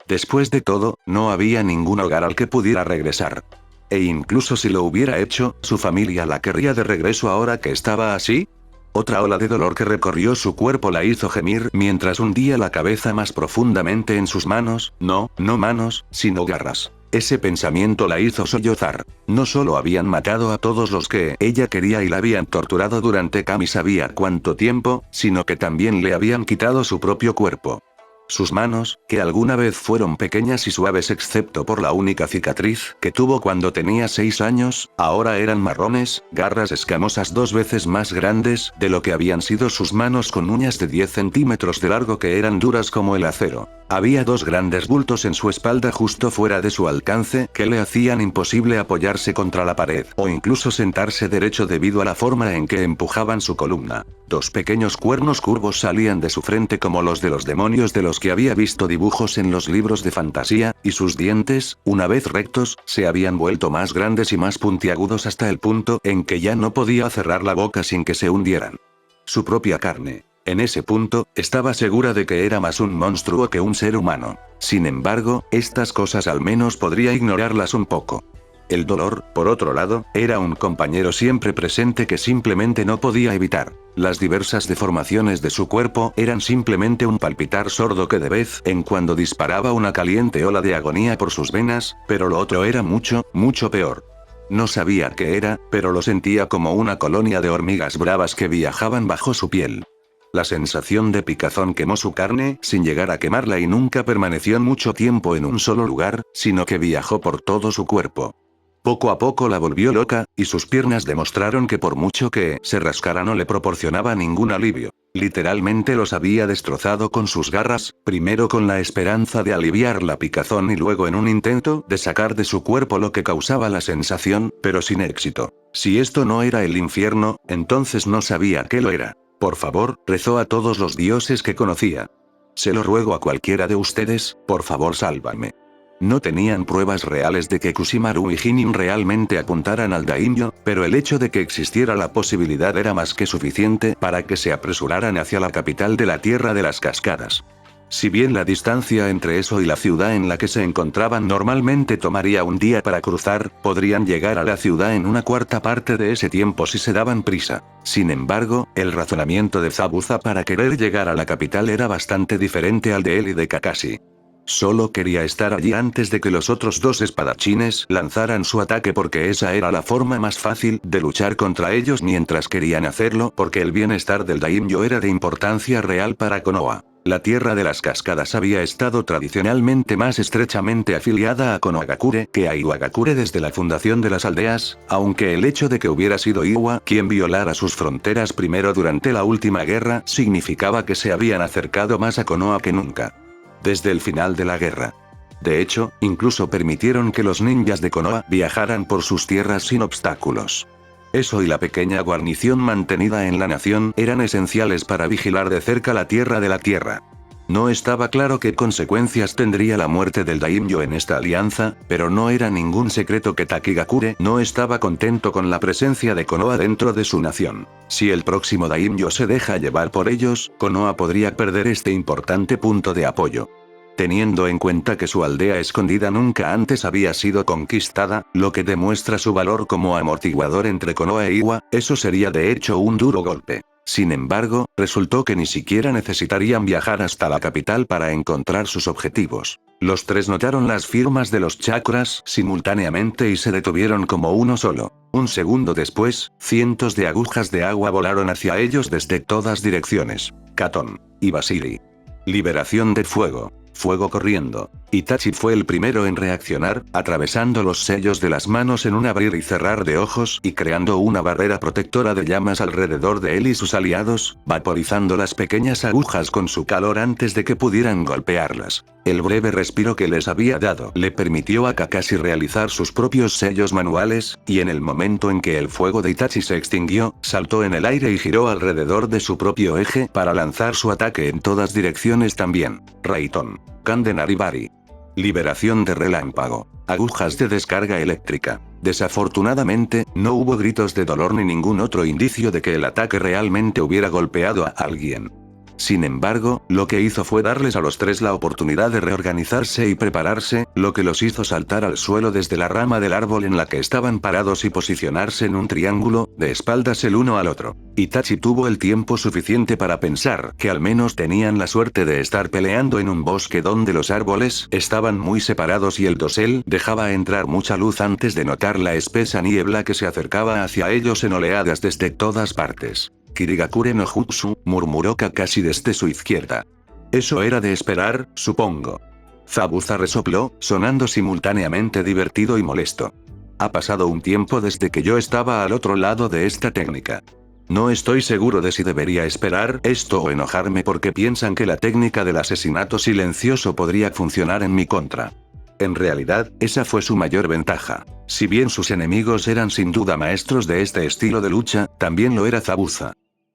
Después de todo, no había ningún hogar al que pudiera regresar. E incluso si lo hubiera hecho, ¿su familia la querría de regreso ahora que estaba así? Otra ola de dolor que recorrió su cuerpo la hizo gemir mientras hundía la cabeza más profundamente en sus manos, no manos, sino garras. Ese pensamiento la hizo sollozar. No solo habían matado a todos los que ella quería y la habían torturado durante Kami sabía cuánto tiempo, sino que también le habían quitado su propio cuerpo. Sus manos, que alguna vez fueron pequeñas y suaves excepto por la única cicatriz que tuvo cuando tenía 6 años, ahora eran marrones, garras escamosas 2 veces más grandes de lo que habían sido sus manos con uñas de 10 centímetros de largo que eran duras como el acero. Había 2 grandes bultos en su espalda justo fuera de su alcance que le hacían imposible apoyarse contra la pared o incluso sentarse derecho debido a la forma en que empujaban su columna. 2 pequeños cuernos curvos salían de su frente como los de los demonios de los que había visto dibujos en los libros de fantasía, y sus dientes, una vez rectos, se habían vuelto más grandes y más puntiagudos hasta el punto en que ya no podía cerrar la boca sin que se hundieran. Su propia carne. En ese punto, estaba segura de que era más un monstruo que un ser humano. Sin embargo, estas cosas al menos podría ignorarlas un poco. El dolor, por otro lado, era un compañero siempre presente que simplemente no podía evitar. Las diversas deformaciones de su cuerpo eran simplemente un palpitar sordo que de vez en cuando disparaba una caliente ola de agonía por sus venas, pero lo otro era mucho, mucho peor. No sabía qué era, pero lo sentía como una colonia de hormigas bravas que viajaban bajo su piel. La sensación de picazón quemó su carne, sin llegar a quemarla y nunca permaneció mucho tiempo en un solo lugar, sino que viajó por todo su cuerpo. Poco a poco la volvió loca, y sus piernas demostraron que por mucho que se rascara no le proporcionaba ningún alivio. Literalmente los había destrozado con sus garras, primero con la esperanza de aliviar la picazón y luego en un intento de sacar de su cuerpo lo que causaba la sensación, pero sin éxito. Si esto no era el infierno, entonces no sabía qué lo era. Por favor, rezó a todos los dioses que conocía. Se lo ruego a cualquiera de ustedes, por favor sálvame. No tenían pruebas reales de que Kusimaru y Jinin realmente apuntaran al daimyo, pero el hecho de que existiera la posibilidad era más que suficiente para que se apresuraran hacia la capital de la Tierra de las Cascadas. Si bien la distancia entre eso y la ciudad en la que se encontraban normalmente tomaría un día para cruzar, podrían llegar a la ciudad en una cuarta parte de ese tiempo si se daban prisa. Sin embargo, el razonamiento de Zabuza para querer llegar a la capital era bastante diferente al de él y de Kakashi. Solo quería estar allí antes de que los otros 2 espadachines lanzaran su ataque porque esa era la forma más fácil de luchar contra ellos mientras querían hacerlo porque el bienestar del daimyo era de importancia real para Konoha. La Tierra de las Cascadas había estado tradicionalmente más estrechamente afiliada a Konohagakure que a Iwagakure desde la fundación de las aldeas, aunque el hecho de que hubiera sido Iwa quien violara sus fronteras primero durante la última guerra significaba que se habían acercado más a Konoha que nunca. Desde el final de la guerra. De hecho, incluso permitieron que los ninjas de Konoha viajaran por sus tierras sin obstáculos. Eso y la pequeña guarnición mantenida en la nación eran esenciales para vigilar de cerca la tierra de la tierra. No estaba claro qué consecuencias tendría la muerte del daimyo en esta alianza, pero no era ningún secreto que Takigakure no estaba contento con la presencia de Konoha dentro de su nación. Si el próximo daimyo se deja llevar por ellos, Konoha podría perder este importante punto de apoyo. Teniendo en cuenta que su aldea escondida nunca antes había sido conquistada, lo que demuestra su valor como amortiguador entre Konoha e Iwa, eso sería de hecho un duro golpe. Sin embargo, resultó que ni siquiera necesitarían viajar hasta la capital para encontrar sus objetivos. Los 3 notaron las firmas de los chakras simultáneamente y se detuvieron como uno solo. Un segundo después, cientos de agujas de agua volaron hacia ellos desde todas direcciones. Katon. Y Basili. Liberación de fuego. Fuego corriendo. Itachi fue el primero en reaccionar, atravesando los sellos de las manos en un abrir y cerrar de ojos y creando una barrera protectora de llamas alrededor de él y sus aliados, vaporizando las pequeñas agujas con su calor antes de que pudieran golpearlas. El breve respiro que les había dado le permitió a Kakashi realizar sus propios sellos manuales, y en el momento en que el fuego de Itachi se extinguió, saltó en el aire y giró alrededor de su propio eje para lanzar su ataque en todas direcciones también. Raiton. Kanden Aribari. Liberación de relámpago. Agujas de descarga eléctrica. Desafortunadamente, no hubo gritos de dolor ni ningún otro indicio de que el ataque realmente hubiera golpeado a alguien. Sin embargo, lo que hizo fue darles a los tres la oportunidad de reorganizarse y prepararse, lo que los hizo saltar al suelo desde la rama del árbol en la que estaban parados y posicionarse en un triángulo, de espaldas el uno al otro. Itachi tuvo el tiempo suficiente para pensar que al menos tenían la suerte de estar peleando en un bosque donde los árboles estaban muy separados y el dosel dejaba entrar mucha luz antes de notar la espesa niebla que se acercaba hacia ellos en oleadas desde todas partes. Kirigakure no Jutsu, murmuró Kakashi desde su izquierda. Eso era de esperar, supongo. Zabuza resopló, sonando simultáneamente divertido y molesto. Ha pasado un tiempo desde que yo estaba al otro lado de esta técnica. No estoy seguro de si debería esperar esto o enojarme porque piensan que la técnica del asesinato silencioso podría funcionar en mi contra. En realidad, esa fue su mayor ventaja. Si bien sus enemigos eran sin duda maestros de este estilo de lucha, también lo era Zabuza.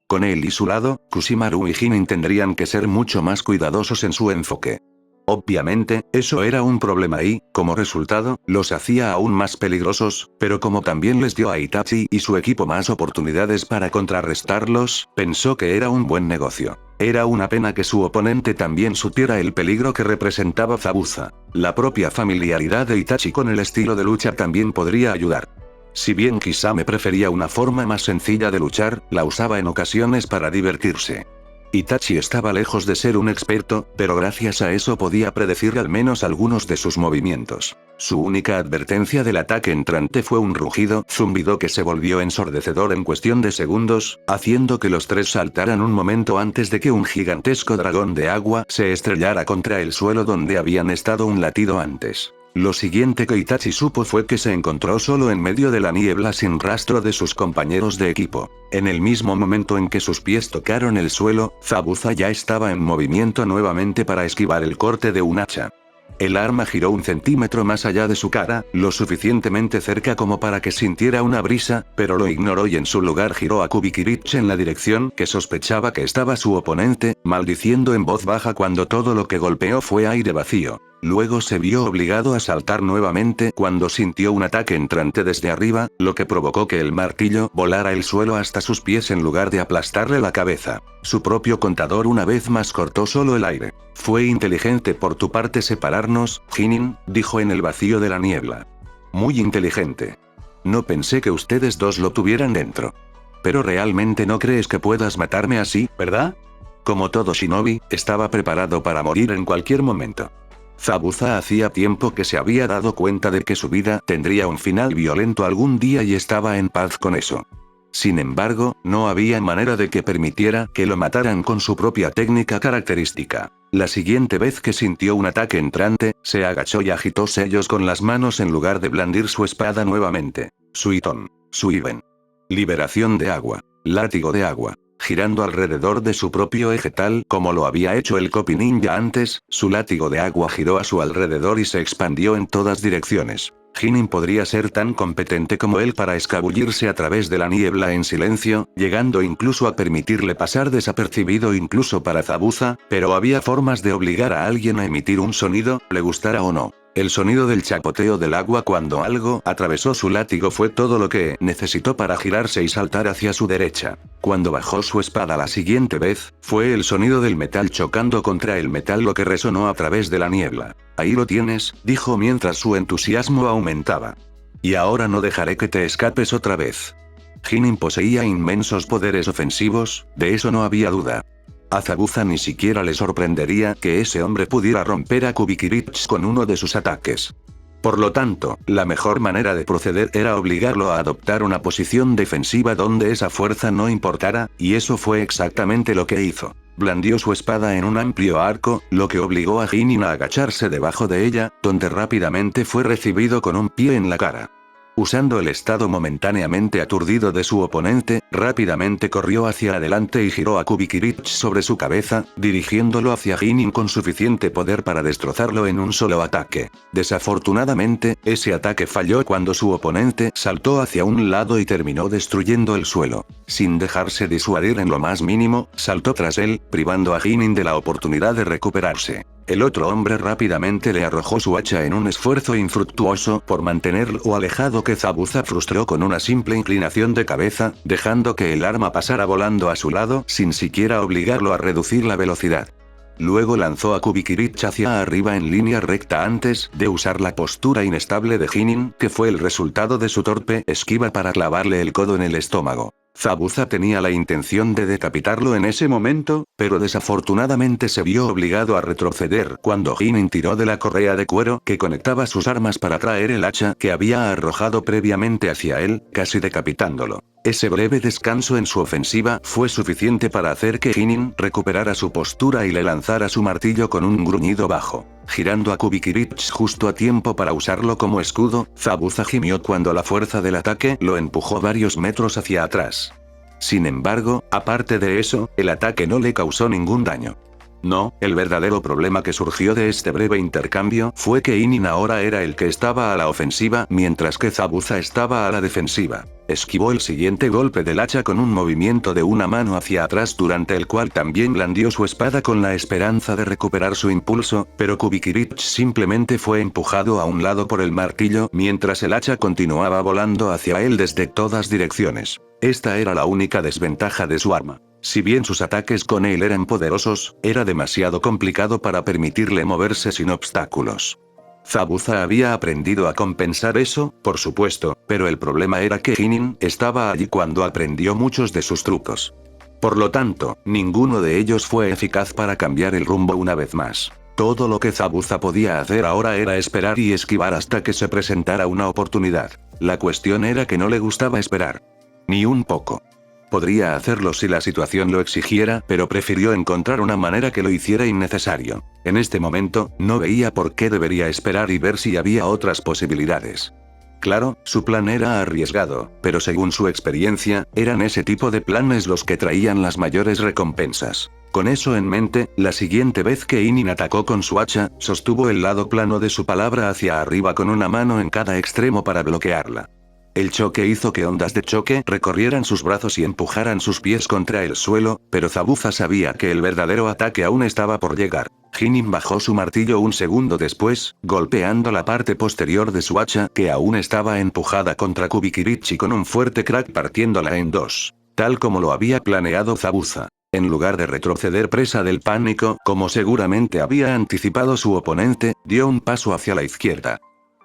Con él y su lado, Kushimaru y Jinin tendrían que ser mucho más cuidadosos en su enfoque. Obviamente, eso era un problema y, como resultado, los hacía aún más peligrosos, pero como también les dio a Itachi y su equipo más oportunidades para contrarrestarlos, pensó que era un buen negocio. Era una pena que su oponente también supiera el peligro que representaba Zabuza. La propia familiaridad de Itachi con el estilo de lucha también podría ayudar. Si bien Kisame prefería una forma más sencilla de luchar, la usaba en ocasiones para divertirse. Itachi estaba lejos de ser un experto, pero gracias a eso podía predecir al menos algunos de sus movimientos. Su única advertencia del ataque entrante fue un zumbido que se volvió ensordecedor en cuestión de segundos, haciendo que los tres saltaran un momento antes de que un gigantesco dragón de agua se estrellara contra el suelo donde habían estado un latido antes. Lo siguiente que Itachi supo fue que se encontró solo en medio de la niebla sin rastro de sus compañeros de equipo. En el mismo momento en que sus pies tocaron el suelo, Zabuza ya estaba en movimiento nuevamente para esquivar el corte de un hacha. El arma giró un centímetro más allá de su cara, lo suficientemente cerca como para que sintiera una brisa, pero lo ignoró y en su lugar giró a Kubikirich en la dirección que sospechaba que estaba su oponente, maldiciendo en voz baja cuando todo lo que golpeó fue aire vacío. Luego se vio obligado a saltar nuevamente cuando sintió un ataque entrante desde arriba, lo que provocó que el martillo volara el suelo hasta sus pies en lugar de aplastarle la cabeza. Su propio contador una vez más cortó solo el aire. Fue inteligente por tu parte separarnos, Jinin, dijo en el vacío de la niebla. Muy inteligente. No pensé que ustedes dos lo tuvieran dentro. Pero realmente no crees que puedas matarme así, ¿verdad? Como todo shinobi, estaba preparado para morir en cualquier momento. Zabuza hacía tiempo que se había dado cuenta de que su vida tendría un final violento algún día y estaba en paz con eso. Sin embargo, no había manera de que permitiera que lo mataran con su propia técnica característica. La siguiente vez que sintió un ataque entrante, se agachó y agitó sellos con las manos en lugar de blandir su espada nuevamente. Suiton. Suiben. Liberación de agua. Látigo de agua. Girando alrededor de su propio eje tal como lo había hecho el Copy Ninja antes, su látigo de agua giró a su alrededor y se expandió en todas direcciones. Jinin podría ser tan competente como él para escabullirse a través de la niebla en silencio, llegando incluso a permitirle pasar desapercibido incluso para Zabuza, pero había formas de obligar a alguien a emitir un sonido, le gustara o no. El sonido del chapoteo del agua cuando algo atravesó su látigo fue todo lo que necesitó para girarse y saltar hacia su derecha. Cuando bajó su espada la siguiente vez, fue el sonido del metal chocando contra el metal lo que resonó a través de la niebla. Ahí lo tienes, dijo mientras su entusiasmo aumentaba. Y ahora no dejaré que te escapes otra vez. Jinin poseía inmensos poderes ofensivos, de eso no había duda. A Zabuza ni siquiera le sorprendería que ese hombre pudiera romper a Kubikirich con uno de sus ataques. Por lo tanto, la mejor manera de proceder era obligarlo a adoptar una posición defensiva donde esa fuerza no importara, y eso fue exactamente lo que hizo. Blandió su espada en un amplio arco, lo que obligó a Jinin a agacharse debajo de ella, donde rápidamente fue recibido con un pie en la cara. Usando el estado momentáneamente aturdido de su oponente, rápidamente corrió hacia adelante y giró a Kubikirich sobre su cabeza, dirigiéndolo hacia Jinin con suficiente poder para destrozarlo en un solo ataque. Desafortunadamente, ese ataque falló cuando su oponente saltó hacia un lado y terminó destruyendo el suelo. Sin dejarse disuadir en lo más mínimo, saltó tras él, privando a Jinin de la oportunidad de recuperarse. El otro hombre rápidamente le arrojó su hacha en un esfuerzo infructuoso por mantenerlo alejado que Zabuza frustró con una simple inclinación de cabeza, dejando que el arma pasara volando a su lado sin siquiera obligarlo a reducir la velocidad. Luego lanzó a Kubikirich hacia arriba en línea recta antes de usar la postura inestable de Hinin, que fue el resultado de su torpe esquiva para clavarle el codo en el estómago. Zabuza tenía la intención de decapitarlo en ese momento, pero desafortunadamente se vio obligado a retroceder cuando Hinin tiró de la correa de cuero que conectaba sus armas para traer el hacha que había arrojado previamente hacia él, casi decapitándolo. Ese breve descanso en su ofensiva fue suficiente para hacer que Hinin recuperara su postura y le lanzara su martillo con un gruñido bajo. Girando a Kubikirich justo a tiempo para usarlo como escudo, Zabuza gimió cuando la fuerza del ataque lo empujó varios metros hacia atrás. Sin embargo, aparte de eso, el ataque no le causó ningún daño. No, el verdadero problema que surgió de este breve intercambio fue que Hinin ahora era el que estaba a la ofensiva mientras que Zabuza estaba a la defensiva. Esquivó el siguiente golpe del hacha con un movimiento de una mano hacia atrás durante el cual también blandió su espada con la esperanza de recuperar su impulso, pero Kubikirich simplemente fue empujado a un lado por el martillo mientras el hacha continuaba volando hacia él desde todas direcciones. Esta era la única desventaja de su arma. Si bien sus ataques con él eran poderosos, era demasiado complicado para permitirle moverse sin obstáculos. Zabuza había aprendido a compensar eso, por supuesto, pero el problema era que Hinin estaba allí cuando aprendió muchos de sus trucos. Por lo tanto, ninguno de ellos fue eficaz para cambiar el rumbo una vez más. Todo lo que Zabuza podía hacer ahora era esperar y esquivar hasta que se presentara una oportunidad. La cuestión era que no le gustaba esperar. Ni un poco. Podría hacerlo si la situación lo exigiera, pero prefirió encontrar una manera que lo hiciera innecesario. En este momento, no veía por qué debería esperar y ver si había otras posibilidades. Claro, su plan era arriesgado, pero según su experiencia, eran ese tipo de planes los que traían las mayores recompensas. Con eso en mente, la siguiente vez que Hinin atacó con su hacha, sostuvo el lado plano de su palabra hacia arriba con una mano en cada extremo para bloquearla. El choque hizo que ondas de choque recorrieran sus brazos y empujaran sus pies contra el suelo, pero Zabuza sabía que el verdadero ataque aún estaba por llegar. Hinin bajó su martillo un segundo después, golpeando la parte posterior de su hacha que aún estaba empujada contra Kubikirich y con un fuerte crack partiéndola en dos. Tal como lo había planeado Zabuza. En lugar de retroceder presa del pánico, como seguramente había anticipado su oponente, dio un paso hacia la izquierda.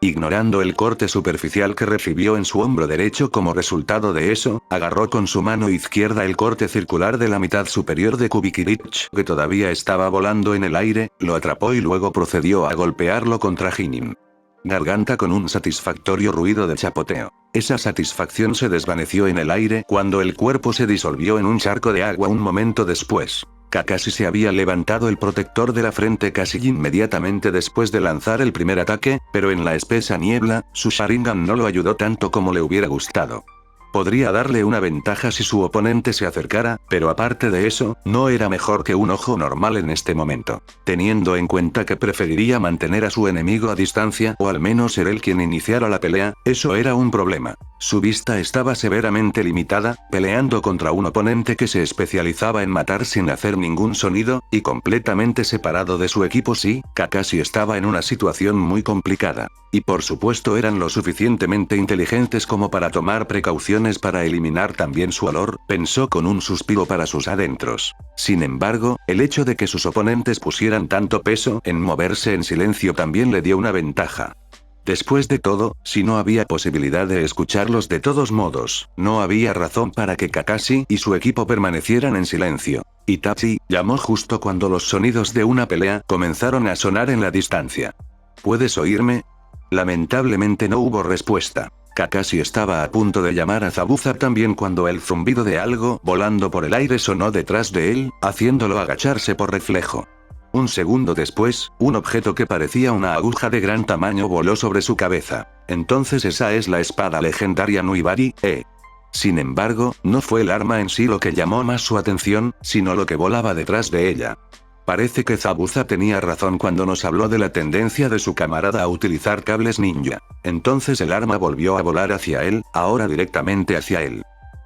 Ignorando el corte superficial que recibió en su hombro derecho como resultado de eso, agarró con su mano izquierda el corte circular de la mitad superior de Kubikirich, que todavía estaba volando en el aire, lo atrapó y luego procedió a golpearlo contra Hinin. Garganta con un satisfactorio ruido de chapoteo. Esa satisfacción se desvaneció en el aire cuando el cuerpo se disolvió en un charco de agua un momento después. Kakashi se había levantado el protector de la frente casi inmediatamente después de lanzar el primer ataque, pero en la espesa niebla, su Sharingan no lo ayudó tanto como le hubiera gustado. Podría darle una ventaja si su oponente se acercara, pero aparte de eso, no era mejor que un ojo normal en este momento. Teniendo en cuenta que preferiría mantener a su enemigo a distancia o al menos ser él quien iniciara la pelea, eso era un problema. Su vista estaba severamente limitada, peleando contra un oponente que se especializaba en matar sin hacer ningún sonido, y completamente separado de su equipo. Sí, Kakashi estaba en una situación muy complicada. Y por supuesto eran lo suficientemente inteligentes como para tomar precauciones para eliminar también su olor, pensó con un suspiro para sus adentros. Sin embargo, el hecho de que sus oponentes pusieran tanto peso en moverse en silencio también le dio una ventaja. Después de todo, si no había posibilidad de escucharlos de todos modos, no había razón para que Kakashi y su equipo permanecieran en silencio. Itachi llamó justo cuando los sonidos de una pelea comenzaron a sonar en la distancia. ¿Puedes oírme? Lamentablemente no hubo respuesta. Kakashi estaba a punto de llamar a Zabuza también cuando el zumbido de algo volando por el aire sonó detrás de él, haciéndolo agacharse por reflejo. Un segundo después, un objeto que parecía una aguja de gran tamaño voló sobre su cabeza. Entonces esa es la espada legendaria Nuibari, Sin embargo, no fue el arma en sí lo que llamó más su atención, sino lo que volaba detrás de ella. Parece que Zabuza tenía razón cuando nos habló de la tendencia de su camarada a utilizar cables ninja. Entonces el arma volvió a volar hacia él, ahora directamente hacia él.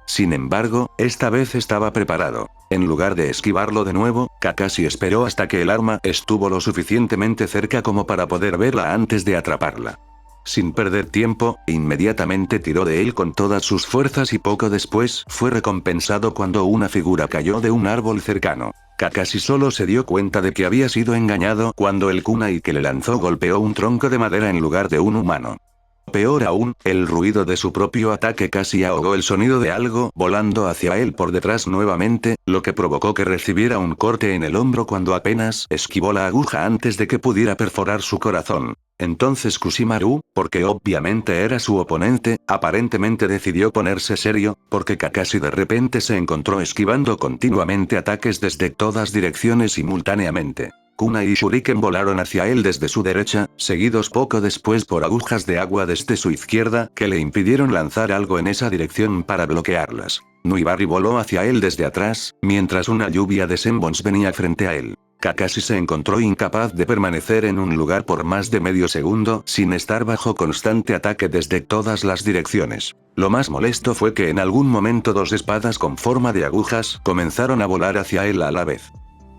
Sin embargo, esta vez estaba preparado. En lugar de esquivarlo de nuevo, Kakashi esperó hasta que el arma estuvo lo suficientemente cerca como para poder verla antes de atraparla. Sin perder tiempo, inmediatamente tiró de él con todas sus fuerzas y poco después fue recompensado cuando una figura cayó de un árbol cercano. Kakashi solo se dio cuenta de que había sido engañado cuando el kunai que le lanzó golpeó un tronco de madera en lugar de un humano. Peor aún, el ruido de su propio ataque casi ahogó el sonido de algo volando hacia él por detrás nuevamente, lo que provocó que recibiera un corte en el hombro cuando apenas esquivó la aguja antes de que pudiera perforar su corazón. Entonces Kushimaru, porque obviamente era su oponente, aparentemente decidió ponerse serio, porque Kakashi de repente se encontró esquivando continuamente ataques desde todas direcciones simultáneamente. Kunai y Shuriken volaron hacia él desde su derecha, seguidos poco después por agujas de agua desde su izquierda, que le impidieron lanzar algo en esa dirección para bloquearlas. Nuibari voló hacia él desde atrás, mientras una lluvia de senbons venía frente a él. Kakashi se encontró incapaz de permanecer en un lugar por más de medio segundo sin estar bajo constante ataque desde todas las direcciones. Lo más molesto fue que en algún momento dos espadas con forma de agujas comenzaron a volar hacia él a la vez.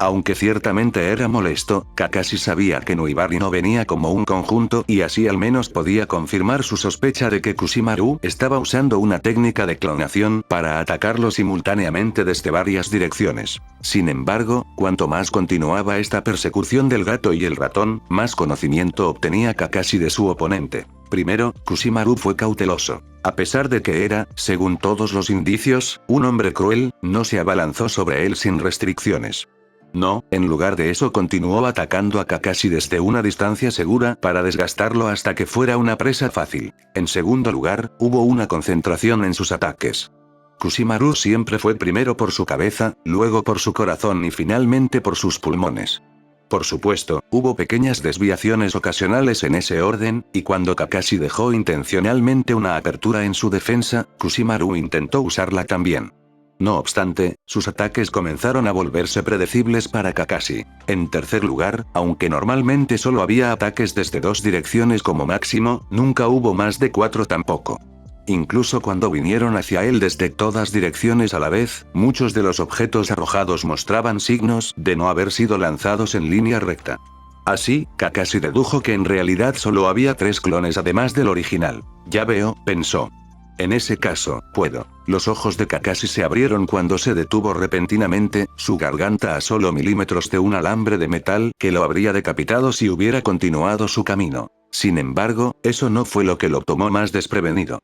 Aunque ciertamente era molesto, Kakashi sabía que Nuibari no venía como un conjunto y así al menos podía confirmar su sospecha de que Kushimaru estaba usando una técnica de clonación para atacarlo simultáneamente desde varias direcciones. Sin embargo, cuanto más continuaba esta persecución del gato y el ratón, más conocimiento obtenía Kakashi de su oponente. Primero, Kushimaru fue cauteloso. A pesar de que era, según todos los indicios, un hombre cruel, no se abalanzó sobre él sin restricciones. No, en lugar de eso continuó atacando a Kakashi desde una distancia segura para desgastarlo hasta que fuera una presa fácil. En segundo lugar, hubo una concentración en sus ataques. Kushimaru siempre fue primero por su cabeza, luego por su corazón y finalmente por sus pulmones. Por supuesto, hubo pequeñas desviaciones ocasionales en ese orden, y cuando Kakashi dejó intencionalmente una apertura en su defensa, Kushimaru intentó usarla también. No obstante, sus ataques comenzaron a volverse predecibles para Kakashi. En tercer lugar, aunque normalmente solo había ataques desde dos direcciones como máximo, nunca hubo más de 4 tampoco. Incluso cuando vinieron hacia él desde todas direcciones a la vez, muchos de los objetos arrojados mostraban signos de no haber sido lanzados en línea recta. Así, Kakashi dedujo que en realidad solo había 3 clones además del original. Ya veo, pensó. En ese caso, puedo. Los ojos de Kakashi se abrieron cuando se detuvo repentinamente, su garganta a solo milímetros de un alambre de metal que lo habría decapitado si hubiera continuado su camino. Sin embargo, eso no fue lo que lo tomó más desprevenido.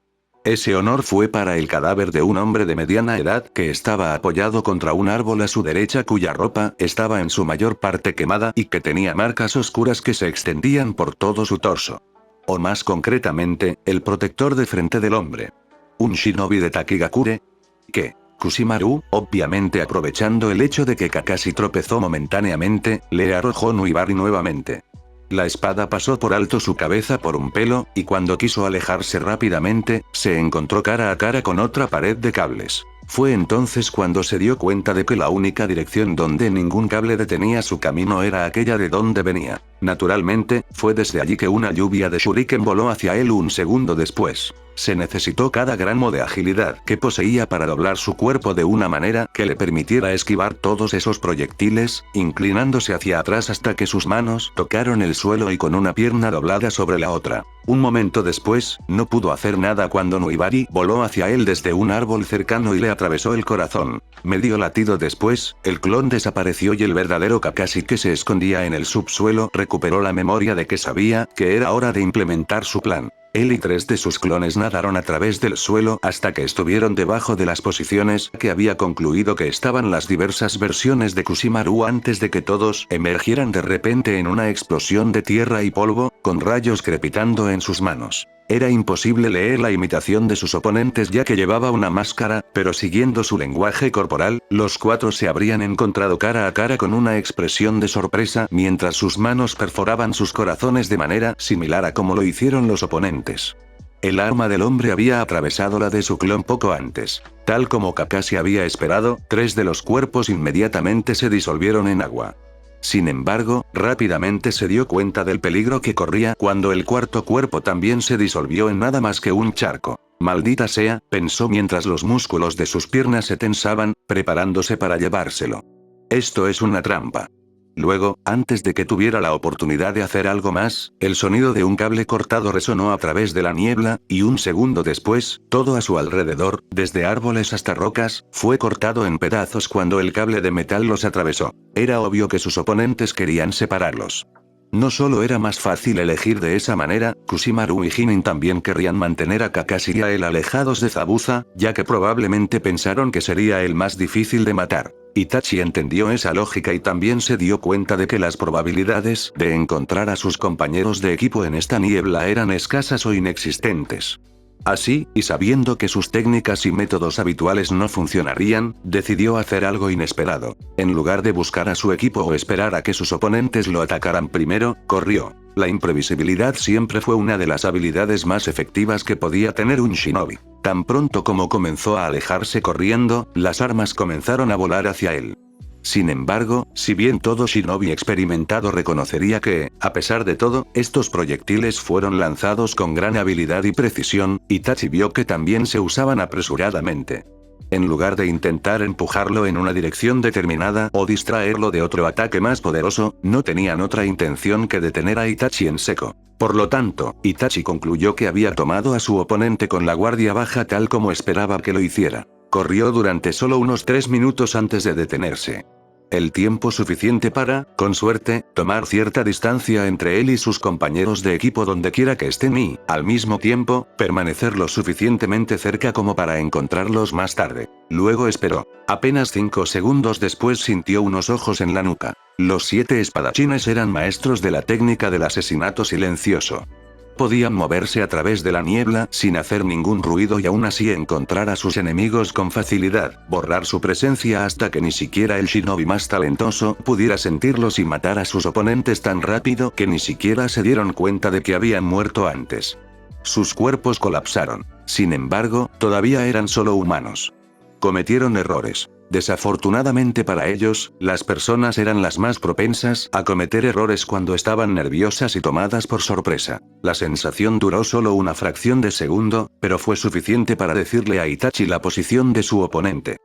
Ese honor fue para el cadáver de un hombre de mediana edad que estaba apoyado contra un árbol a su derecha cuya ropa estaba en su mayor parte quemada y que tenía marcas oscuras que se extendían por todo su torso. O más concretamente, el protector de frente del hombre. Un shinobi de Takigakure. Que, Kushimaru, obviamente aprovechando el hecho de que Kakashi tropezó momentáneamente, le arrojó Nuibari nuevamente. La espada pasó por alto su cabeza por un pelo, y cuando quiso alejarse rápidamente, se encontró cara a cara con otra pared de cables. Fue entonces cuando se dio cuenta de que la única dirección donde ningún cable detenía su camino era aquella de donde venía. Naturalmente, fue desde allí que una lluvia de shuriken voló hacia él un segundo después. Se necesitó cada gramo de agilidad que poseía para doblar su cuerpo de una manera que le permitiera esquivar todos esos proyectiles, inclinándose hacia atrás hasta que sus manos tocaron el suelo y con una pierna doblada sobre la otra. Un momento después, no pudo hacer nada cuando Nuibari voló hacia él desde un árbol cercano y le atravesó el corazón. Medio latido después, el clon desapareció y el verdadero Kakashi que se escondía en el subsuelo recuperó la memoria de que sabía que era hora de implementar su plan. Él y 3 de sus clones nadaron a través del suelo hasta que estuvieron debajo de las posiciones que había concluido que estaban las diversas versiones de Kushimaru antes de que todos emergieran de repente en una explosión de tierra y polvo, con rayos crepitando en sus manos. Era imposible leer la imitación de sus oponentes ya que llevaba una máscara, pero siguiendo su lenguaje corporal, los 4 se habrían encontrado cara a cara con una expresión de sorpresa mientras sus manos perforaban sus corazones de manera similar a como lo hicieron los oponentes. El arma del hombre había atravesado la de su clon poco antes. Tal como Kakashi había esperado, 3 de los cuerpos inmediatamente se disolvieron en agua. Sin embargo, rápidamente se dio cuenta del peligro que corría cuando el cuarto cuerpo también se disolvió en nada más que un charco. Maldita sea, pensó mientras los músculos de sus piernas se tensaban, preparándose para llevárselo. Esto es una trampa. Luego, antes de que tuviera la oportunidad de hacer algo más, el sonido de un cable cortado resonó a través de la niebla, y un segundo después, todo a su alrededor, desde árboles hasta rocas, fue cortado en pedazos cuando el cable de metal los atravesó. Era obvio que sus oponentes querían separarlos. No solo era más fácil elegir de esa manera, Kusimaru y Hinin también querrían mantener a Kakashi y a él alejados de Zabuza, ya que probablemente pensaron que sería el más difícil de matar. Itachi entendió esa lógica y también se dio cuenta de que las probabilidades de encontrar a sus compañeros de equipo en esta niebla eran escasas o inexistentes. Así, y sabiendo que sus técnicas y métodos habituales no funcionarían, decidió hacer algo inesperado. En lugar de buscar a su equipo o esperar a que sus oponentes lo atacaran primero, corrió. La imprevisibilidad siempre fue una de las habilidades más efectivas que podía tener un shinobi. Tan pronto como comenzó a alejarse corriendo, las armas comenzaron a volar hacia él. Sin embargo, si bien todo shinobi experimentado reconocería que, a pesar de todo, estos proyectiles fueron lanzados con gran habilidad y precisión, Itachi vio que también se usaban apresuradamente. En lugar de intentar empujarlo en una dirección determinada o distraerlo de otro ataque más poderoso, no tenían otra intención que detener a Itachi en seco. Por lo tanto, Itachi concluyó que había tomado a su oponente con la guardia baja tal como esperaba que lo hiciera. Corrió durante solo unos 3 minutos antes de detenerse. El tiempo suficiente para, con suerte, tomar cierta distancia entre él y sus compañeros de equipo donde quiera que estén y, al mismo tiempo, permanecer lo suficientemente cerca como para encontrarlos más tarde. Luego esperó. Apenas 5 segundos después sintió unos ojos en la nuca. Los 7 espadachines eran maestros de la técnica del asesinato silencioso. Podían moverse a través de la niebla sin hacer ningún ruido y aún así encontrar a sus enemigos con facilidad, borrar su presencia hasta que ni siquiera el shinobi más talentoso pudiera sentirlos y matar a sus oponentes tan rápido que ni siquiera se dieron cuenta de que habían muerto antes. Sus cuerpos colapsaron. Sin embargo, todavía eran solo humanos. Cometieron errores. Desafortunadamente para ellos, las personas eran las más propensas a cometer errores cuando estaban nerviosas y tomadas por sorpresa. La sensación duró solo una fracción de segundo, pero fue suficiente para decirle a Itachi la posición de su oponente.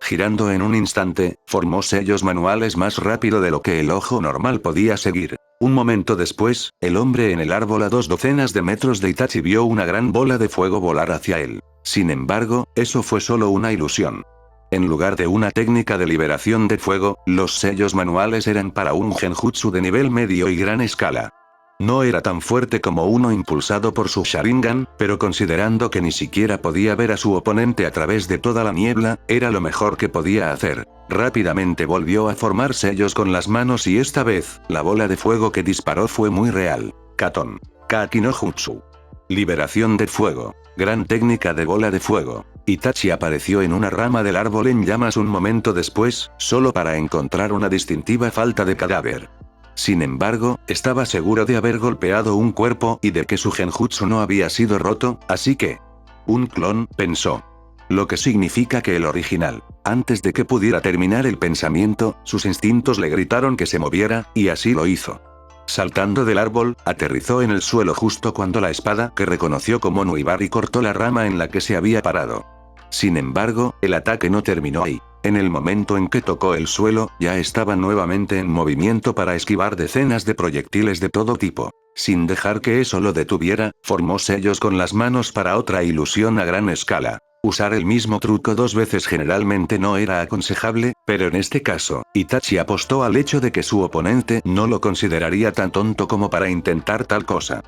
Girando en un instante, formó sellos manuales más rápido de lo que el ojo normal podía seguir. Un momento después, el hombre en el árbol a 2 docenas de metros de Itachi vio una gran bola de fuego volar hacia él. Sin embargo, eso fue solo una ilusión. En lugar de una técnica de liberación de fuego, los sellos manuales eran para un genjutsu de nivel medio y gran escala. No era tan fuerte como uno impulsado por su Sharingan, pero considerando que ni siquiera podía ver a su oponente a través de toda la niebla, era lo mejor que podía hacer. Rápidamente volvió a formar sellos con las manos y esta vez, la bola de fuego que disparó fue muy real. Katon. Kaki no Jutsu. Liberación de fuego. Gran técnica de bola de fuego. Itachi apareció en una rama del árbol en llamas un momento después, solo para encontrar una distintiva falta de cadáver. Sin embargo, estaba seguro de haber golpeado un cuerpo y de que su genjutsu no había sido roto, así que... Un clon, pensó. Lo que significa que el original. Antes de que pudiera terminar el pensamiento, sus instintos le gritaron que se moviera, y así lo hizo. Saltando del árbol, aterrizó en el suelo justo cuando la espada que reconoció como Nuibari cortó la rama en la que se había parado. Sin embargo, el ataque no terminó ahí. En el momento en que tocó el suelo, ya estaba nuevamente en movimiento para esquivar decenas de proyectiles de todo tipo. Sin dejar que eso lo detuviera, formó sellos con las manos para otra ilusión a gran escala. Usar el mismo truco 2 veces generalmente no era aconsejable, pero en este caso, Itachi apostó al hecho de que su oponente no lo consideraría tan tonto como para intentar tal cosa.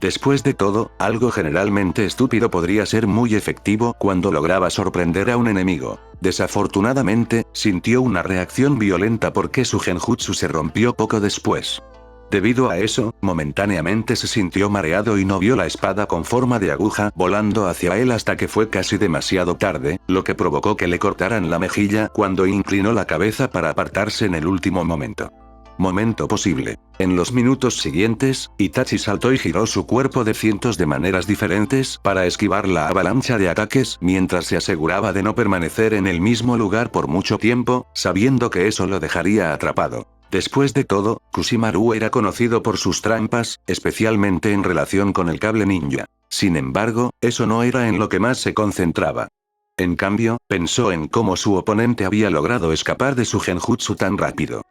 Después de todo, algo generalmente estúpido podría ser muy efectivo cuando lograba sorprender a un enemigo. Desafortunadamente, sintió una reacción violenta porque su genjutsu se rompió poco después. Debido a eso, momentáneamente se sintió mareado y no vio la espada con forma de aguja volando hacia él hasta que fue casi demasiado tarde, lo que provocó que le cortaran la mejilla cuando inclinó la cabeza para apartarse en el último momento. Momento posible. En los minutos siguientes, Itachi saltó y giró su cuerpo de cientos de maneras diferentes para esquivar la avalancha de ataques mientras se aseguraba de no permanecer en el mismo lugar por mucho tiempo, sabiendo que eso lo dejaría atrapado. Después de todo, Kusimaru era conocido por sus trampas, especialmente en relación con el cable ninja. Sin embargo, eso no era en lo que más se concentraba. En cambio, pensó en cómo su oponente había logrado escapar de su genjutsu tan rápido.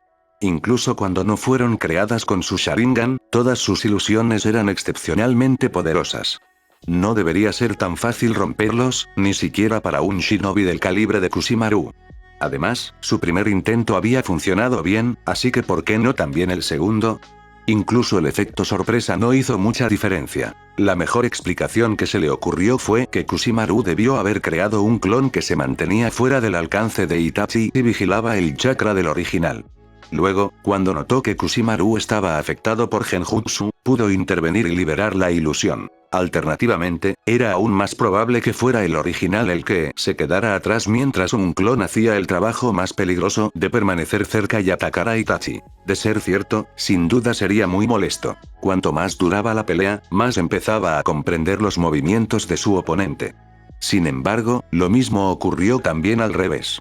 Incluso cuando no fueron creadas con su Sharingan, todas sus ilusiones eran excepcionalmente poderosas. No debería ser tan fácil romperlos, ni siquiera para un shinobi del calibre de Kusimaru. Además, su primer intento había funcionado bien, así que ¿por qué no también el segundo? Incluso el efecto sorpresa no hizo mucha diferencia. La mejor explicación que se le ocurrió fue que Kusimaru debió haber creado un clon que se mantenía fuera del alcance de Itachi y vigilaba el chakra del original. Luego, cuando notó que Kusimaru estaba afectado por genjutsu, pudo intervenir y liberar la ilusión. Alternativamente, era aún más probable que fuera el original el que se quedara atrás mientras un clon hacía el trabajo más peligroso de permanecer cerca y atacar a Itachi. De ser cierto, sin duda sería muy molesto. Cuanto más duraba la pelea, más empezaba a comprender los movimientos de su oponente. Sin embargo, lo mismo ocurrió también al revés.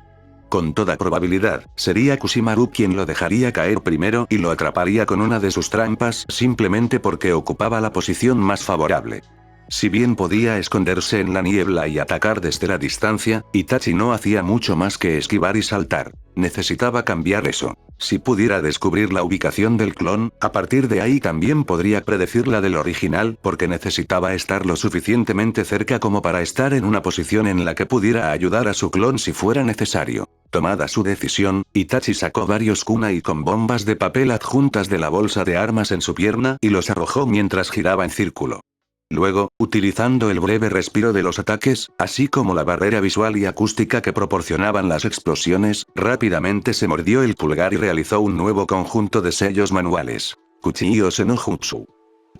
Con toda probabilidad, sería Kusimaru quien lo dejaría caer primero y lo atraparía con una de sus trampas simplemente porque ocupaba la posición más favorable. Si bien podía esconderse en la niebla y atacar desde la distancia, Itachi no hacía mucho más que esquivar y saltar. Necesitaba cambiar eso. Si pudiera descubrir la ubicación del clon, a partir de ahí también podría predecir la del original porque necesitaba estar lo suficientemente cerca como para estar en una posición en la que pudiera ayudar a su clon si fuera necesario. Tomada su decisión, Itachi sacó varios kunai con bombas de papel adjuntas de la bolsa de armas en su pierna y los arrojó mientras giraba en círculo. Luego, utilizando el breve respiro de los ataques, así como la barrera visual y acústica que proporcionaban las explosiones, rápidamente se mordió el pulgar y realizó un nuevo conjunto de sellos manuales. Kuchi-ose no Jutsu.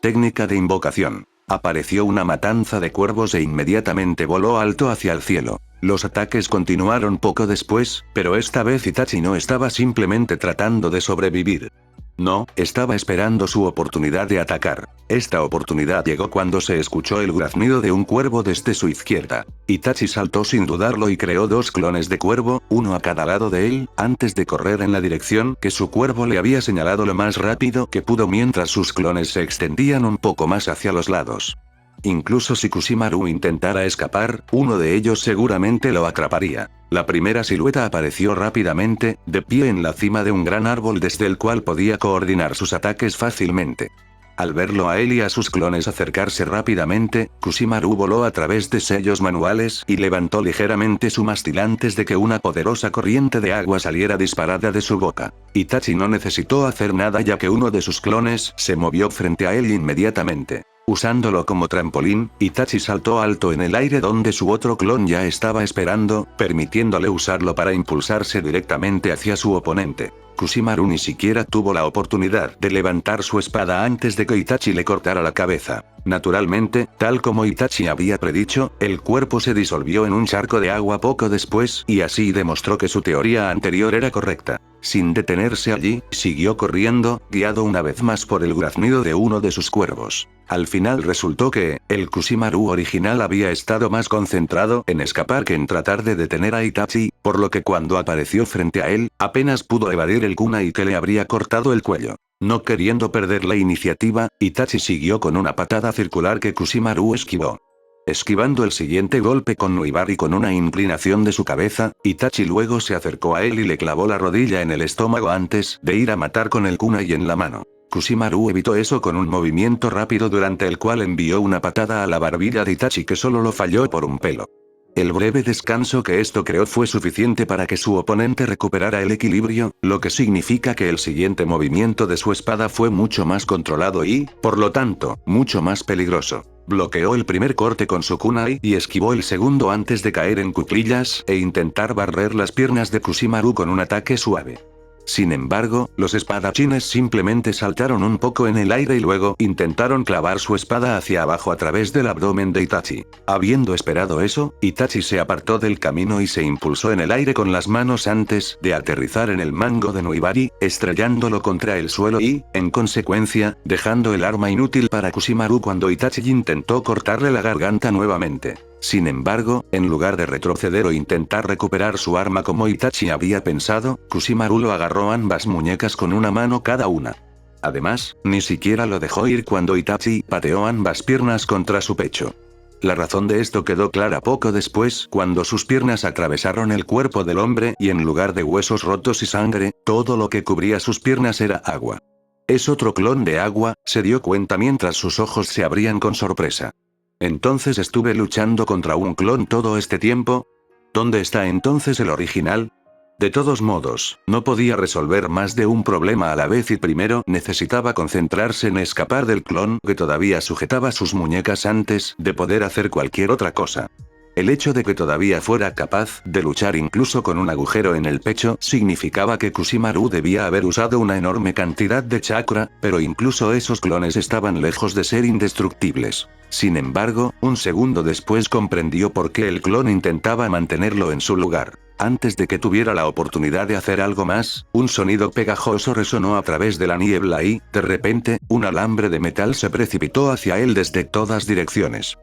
Técnica de invocación. Apareció una matanza de cuervos e inmediatamente voló alto hacia el cielo. Los ataques continuaron poco después, pero esta vez Itachi no estaba simplemente tratando de sobrevivir. No, estaba esperando su oportunidad de atacar. Esta oportunidad llegó cuando se escuchó el graznido de un cuervo desde su izquierda. Itachi saltó sin dudarlo y creó dos clones de cuervo, uno a cada lado de él, antes de correr en la dirección que su cuervo le había señalado lo más rápido que pudo mientras sus clones se extendían un poco más hacia los lados. Incluso si Kusimaru intentara escapar, uno de ellos seguramente lo atraparía. La primera silueta apareció rápidamente, de pie en la cima de un gran árbol desde el cual podía coordinar sus ataques fácilmente. Al verlo a él y a sus clones acercarse rápidamente, Kusimaru voló a través de sellos manuales y levantó ligeramente su mástil antes de que una poderosa corriente de agua saliera disparada de su boca. Itachi no necesitó hacer nada ya que uno de sus clones se movió frente a él inmediatamente. Usándolo como trampolín, Itachi saltó alto en el aire donde su otro clon ya estaba esperando, permitiéndole usarlo para impulsarse directamente hacia su oponente. Kusimaru ni siquiera tuvo la oportunidad de levantar su espada antes de que Itachi le cortara la cabeza. Naturalmente, tal como Itachi había predicho, el cuerpo se disolvió en un charco de agua poco después y así demostró que su teoría anterior era correcta. Sin detenerse allí, siguió corriendo, guiado una vez más por el graznido de uno de sus cuervos. Al final resultó que, el Kusimaru original había estado más concentrado en escapar que en tratar de detener a Itachi, por lo que cuando apareció frente a él, apenas pudo evadir el kunai que le habría cortado el cuello. No queriendo perder la iniciativa, Itachi siguió con una patada circular que Kusimaru esquivó. Esquivando el siguiente golpe con Nuibari con una inclinación de su cabeza, Itachi luego se acercó a él y le clavó la rodilla en el estómago antes de ir a matar con el kunai en la mano. Kusimaru evitó eso con un movimiento rápido durante el cual envió una patada a la barbilla de Itachi que solo lo falló por un pelo. El breve descanso que esto creó fue suficiente para que su oponente recuperara el equilibrio, lo que significa que el siguiente movimiento de su espada fue mucho más controlado y, por lo tanto, mucho más peligroso. Bloqueó el primer corte con su kunai y esquivó el segundo antes de caer en cuclillas e intentar barrer las piernas de Kusimaru con un ataque suave. Sin embargo, los espadachines simplemente saltaron un poco en el aire y luego intentaron clavar su espada hacia abajo a través del abdomen de Itachi. Habiendo esperado eso, Itachi se apartó del camino y se impulsó en el aire con las manos antes de aterrizar en el mango de Nuibari, estrellándolo contra el suelo y, en consecuencia, dejando el arma inútil para Kusimaru cuando Itachi intentó cortarle la garganta nuevamente. Sin embargo, en lugar de retroceder o intentar recuperar su arma como Itachi había pensado, Kusimaru lo agarró ambas muñecas con una mano cada una. Además, ni siquiera lo dejó ir cuando Itachi pateó ambas piernas contra su pecho. La razón de esto quedó clara poco después, cuando sus piernas atravesaron el cuerpo del hombre y en lugar de huesos rotos y sangre, todo lo que cubría sus piernas era agua. «Es otro clon de agua», se dio cuenta mientras sus ojos se abrían con sorpresa. «¿Entonces estuve luchando contra un clon todo este tiempo? ¿Dónde está entonces el original?». De todos modos, no podía resolver más de un problema a la vez y primero necesitaba concentrarse en escapar del clon que todavía sujetaba sus muñecas antes de poder hacer cualquier otra cosa. El hecho de que todavía fuera capaz de luchar incluso con un agujero en el pecho significaba que Kusimaru debía haber usado una enorme cantidad de chakra, pero incluso esos clones estaban lejos de ser indestructibles. Sin embargo, un segundo después comprendió por qué el clon intentaba mantenerlo en su lugar. Antes de que tuviera la oportunidad de hacer algo más, un sonido pegajoso resonó a través de la niebla y, de repente, un alambre de metal se precipitó hacia él desde todas direcciones.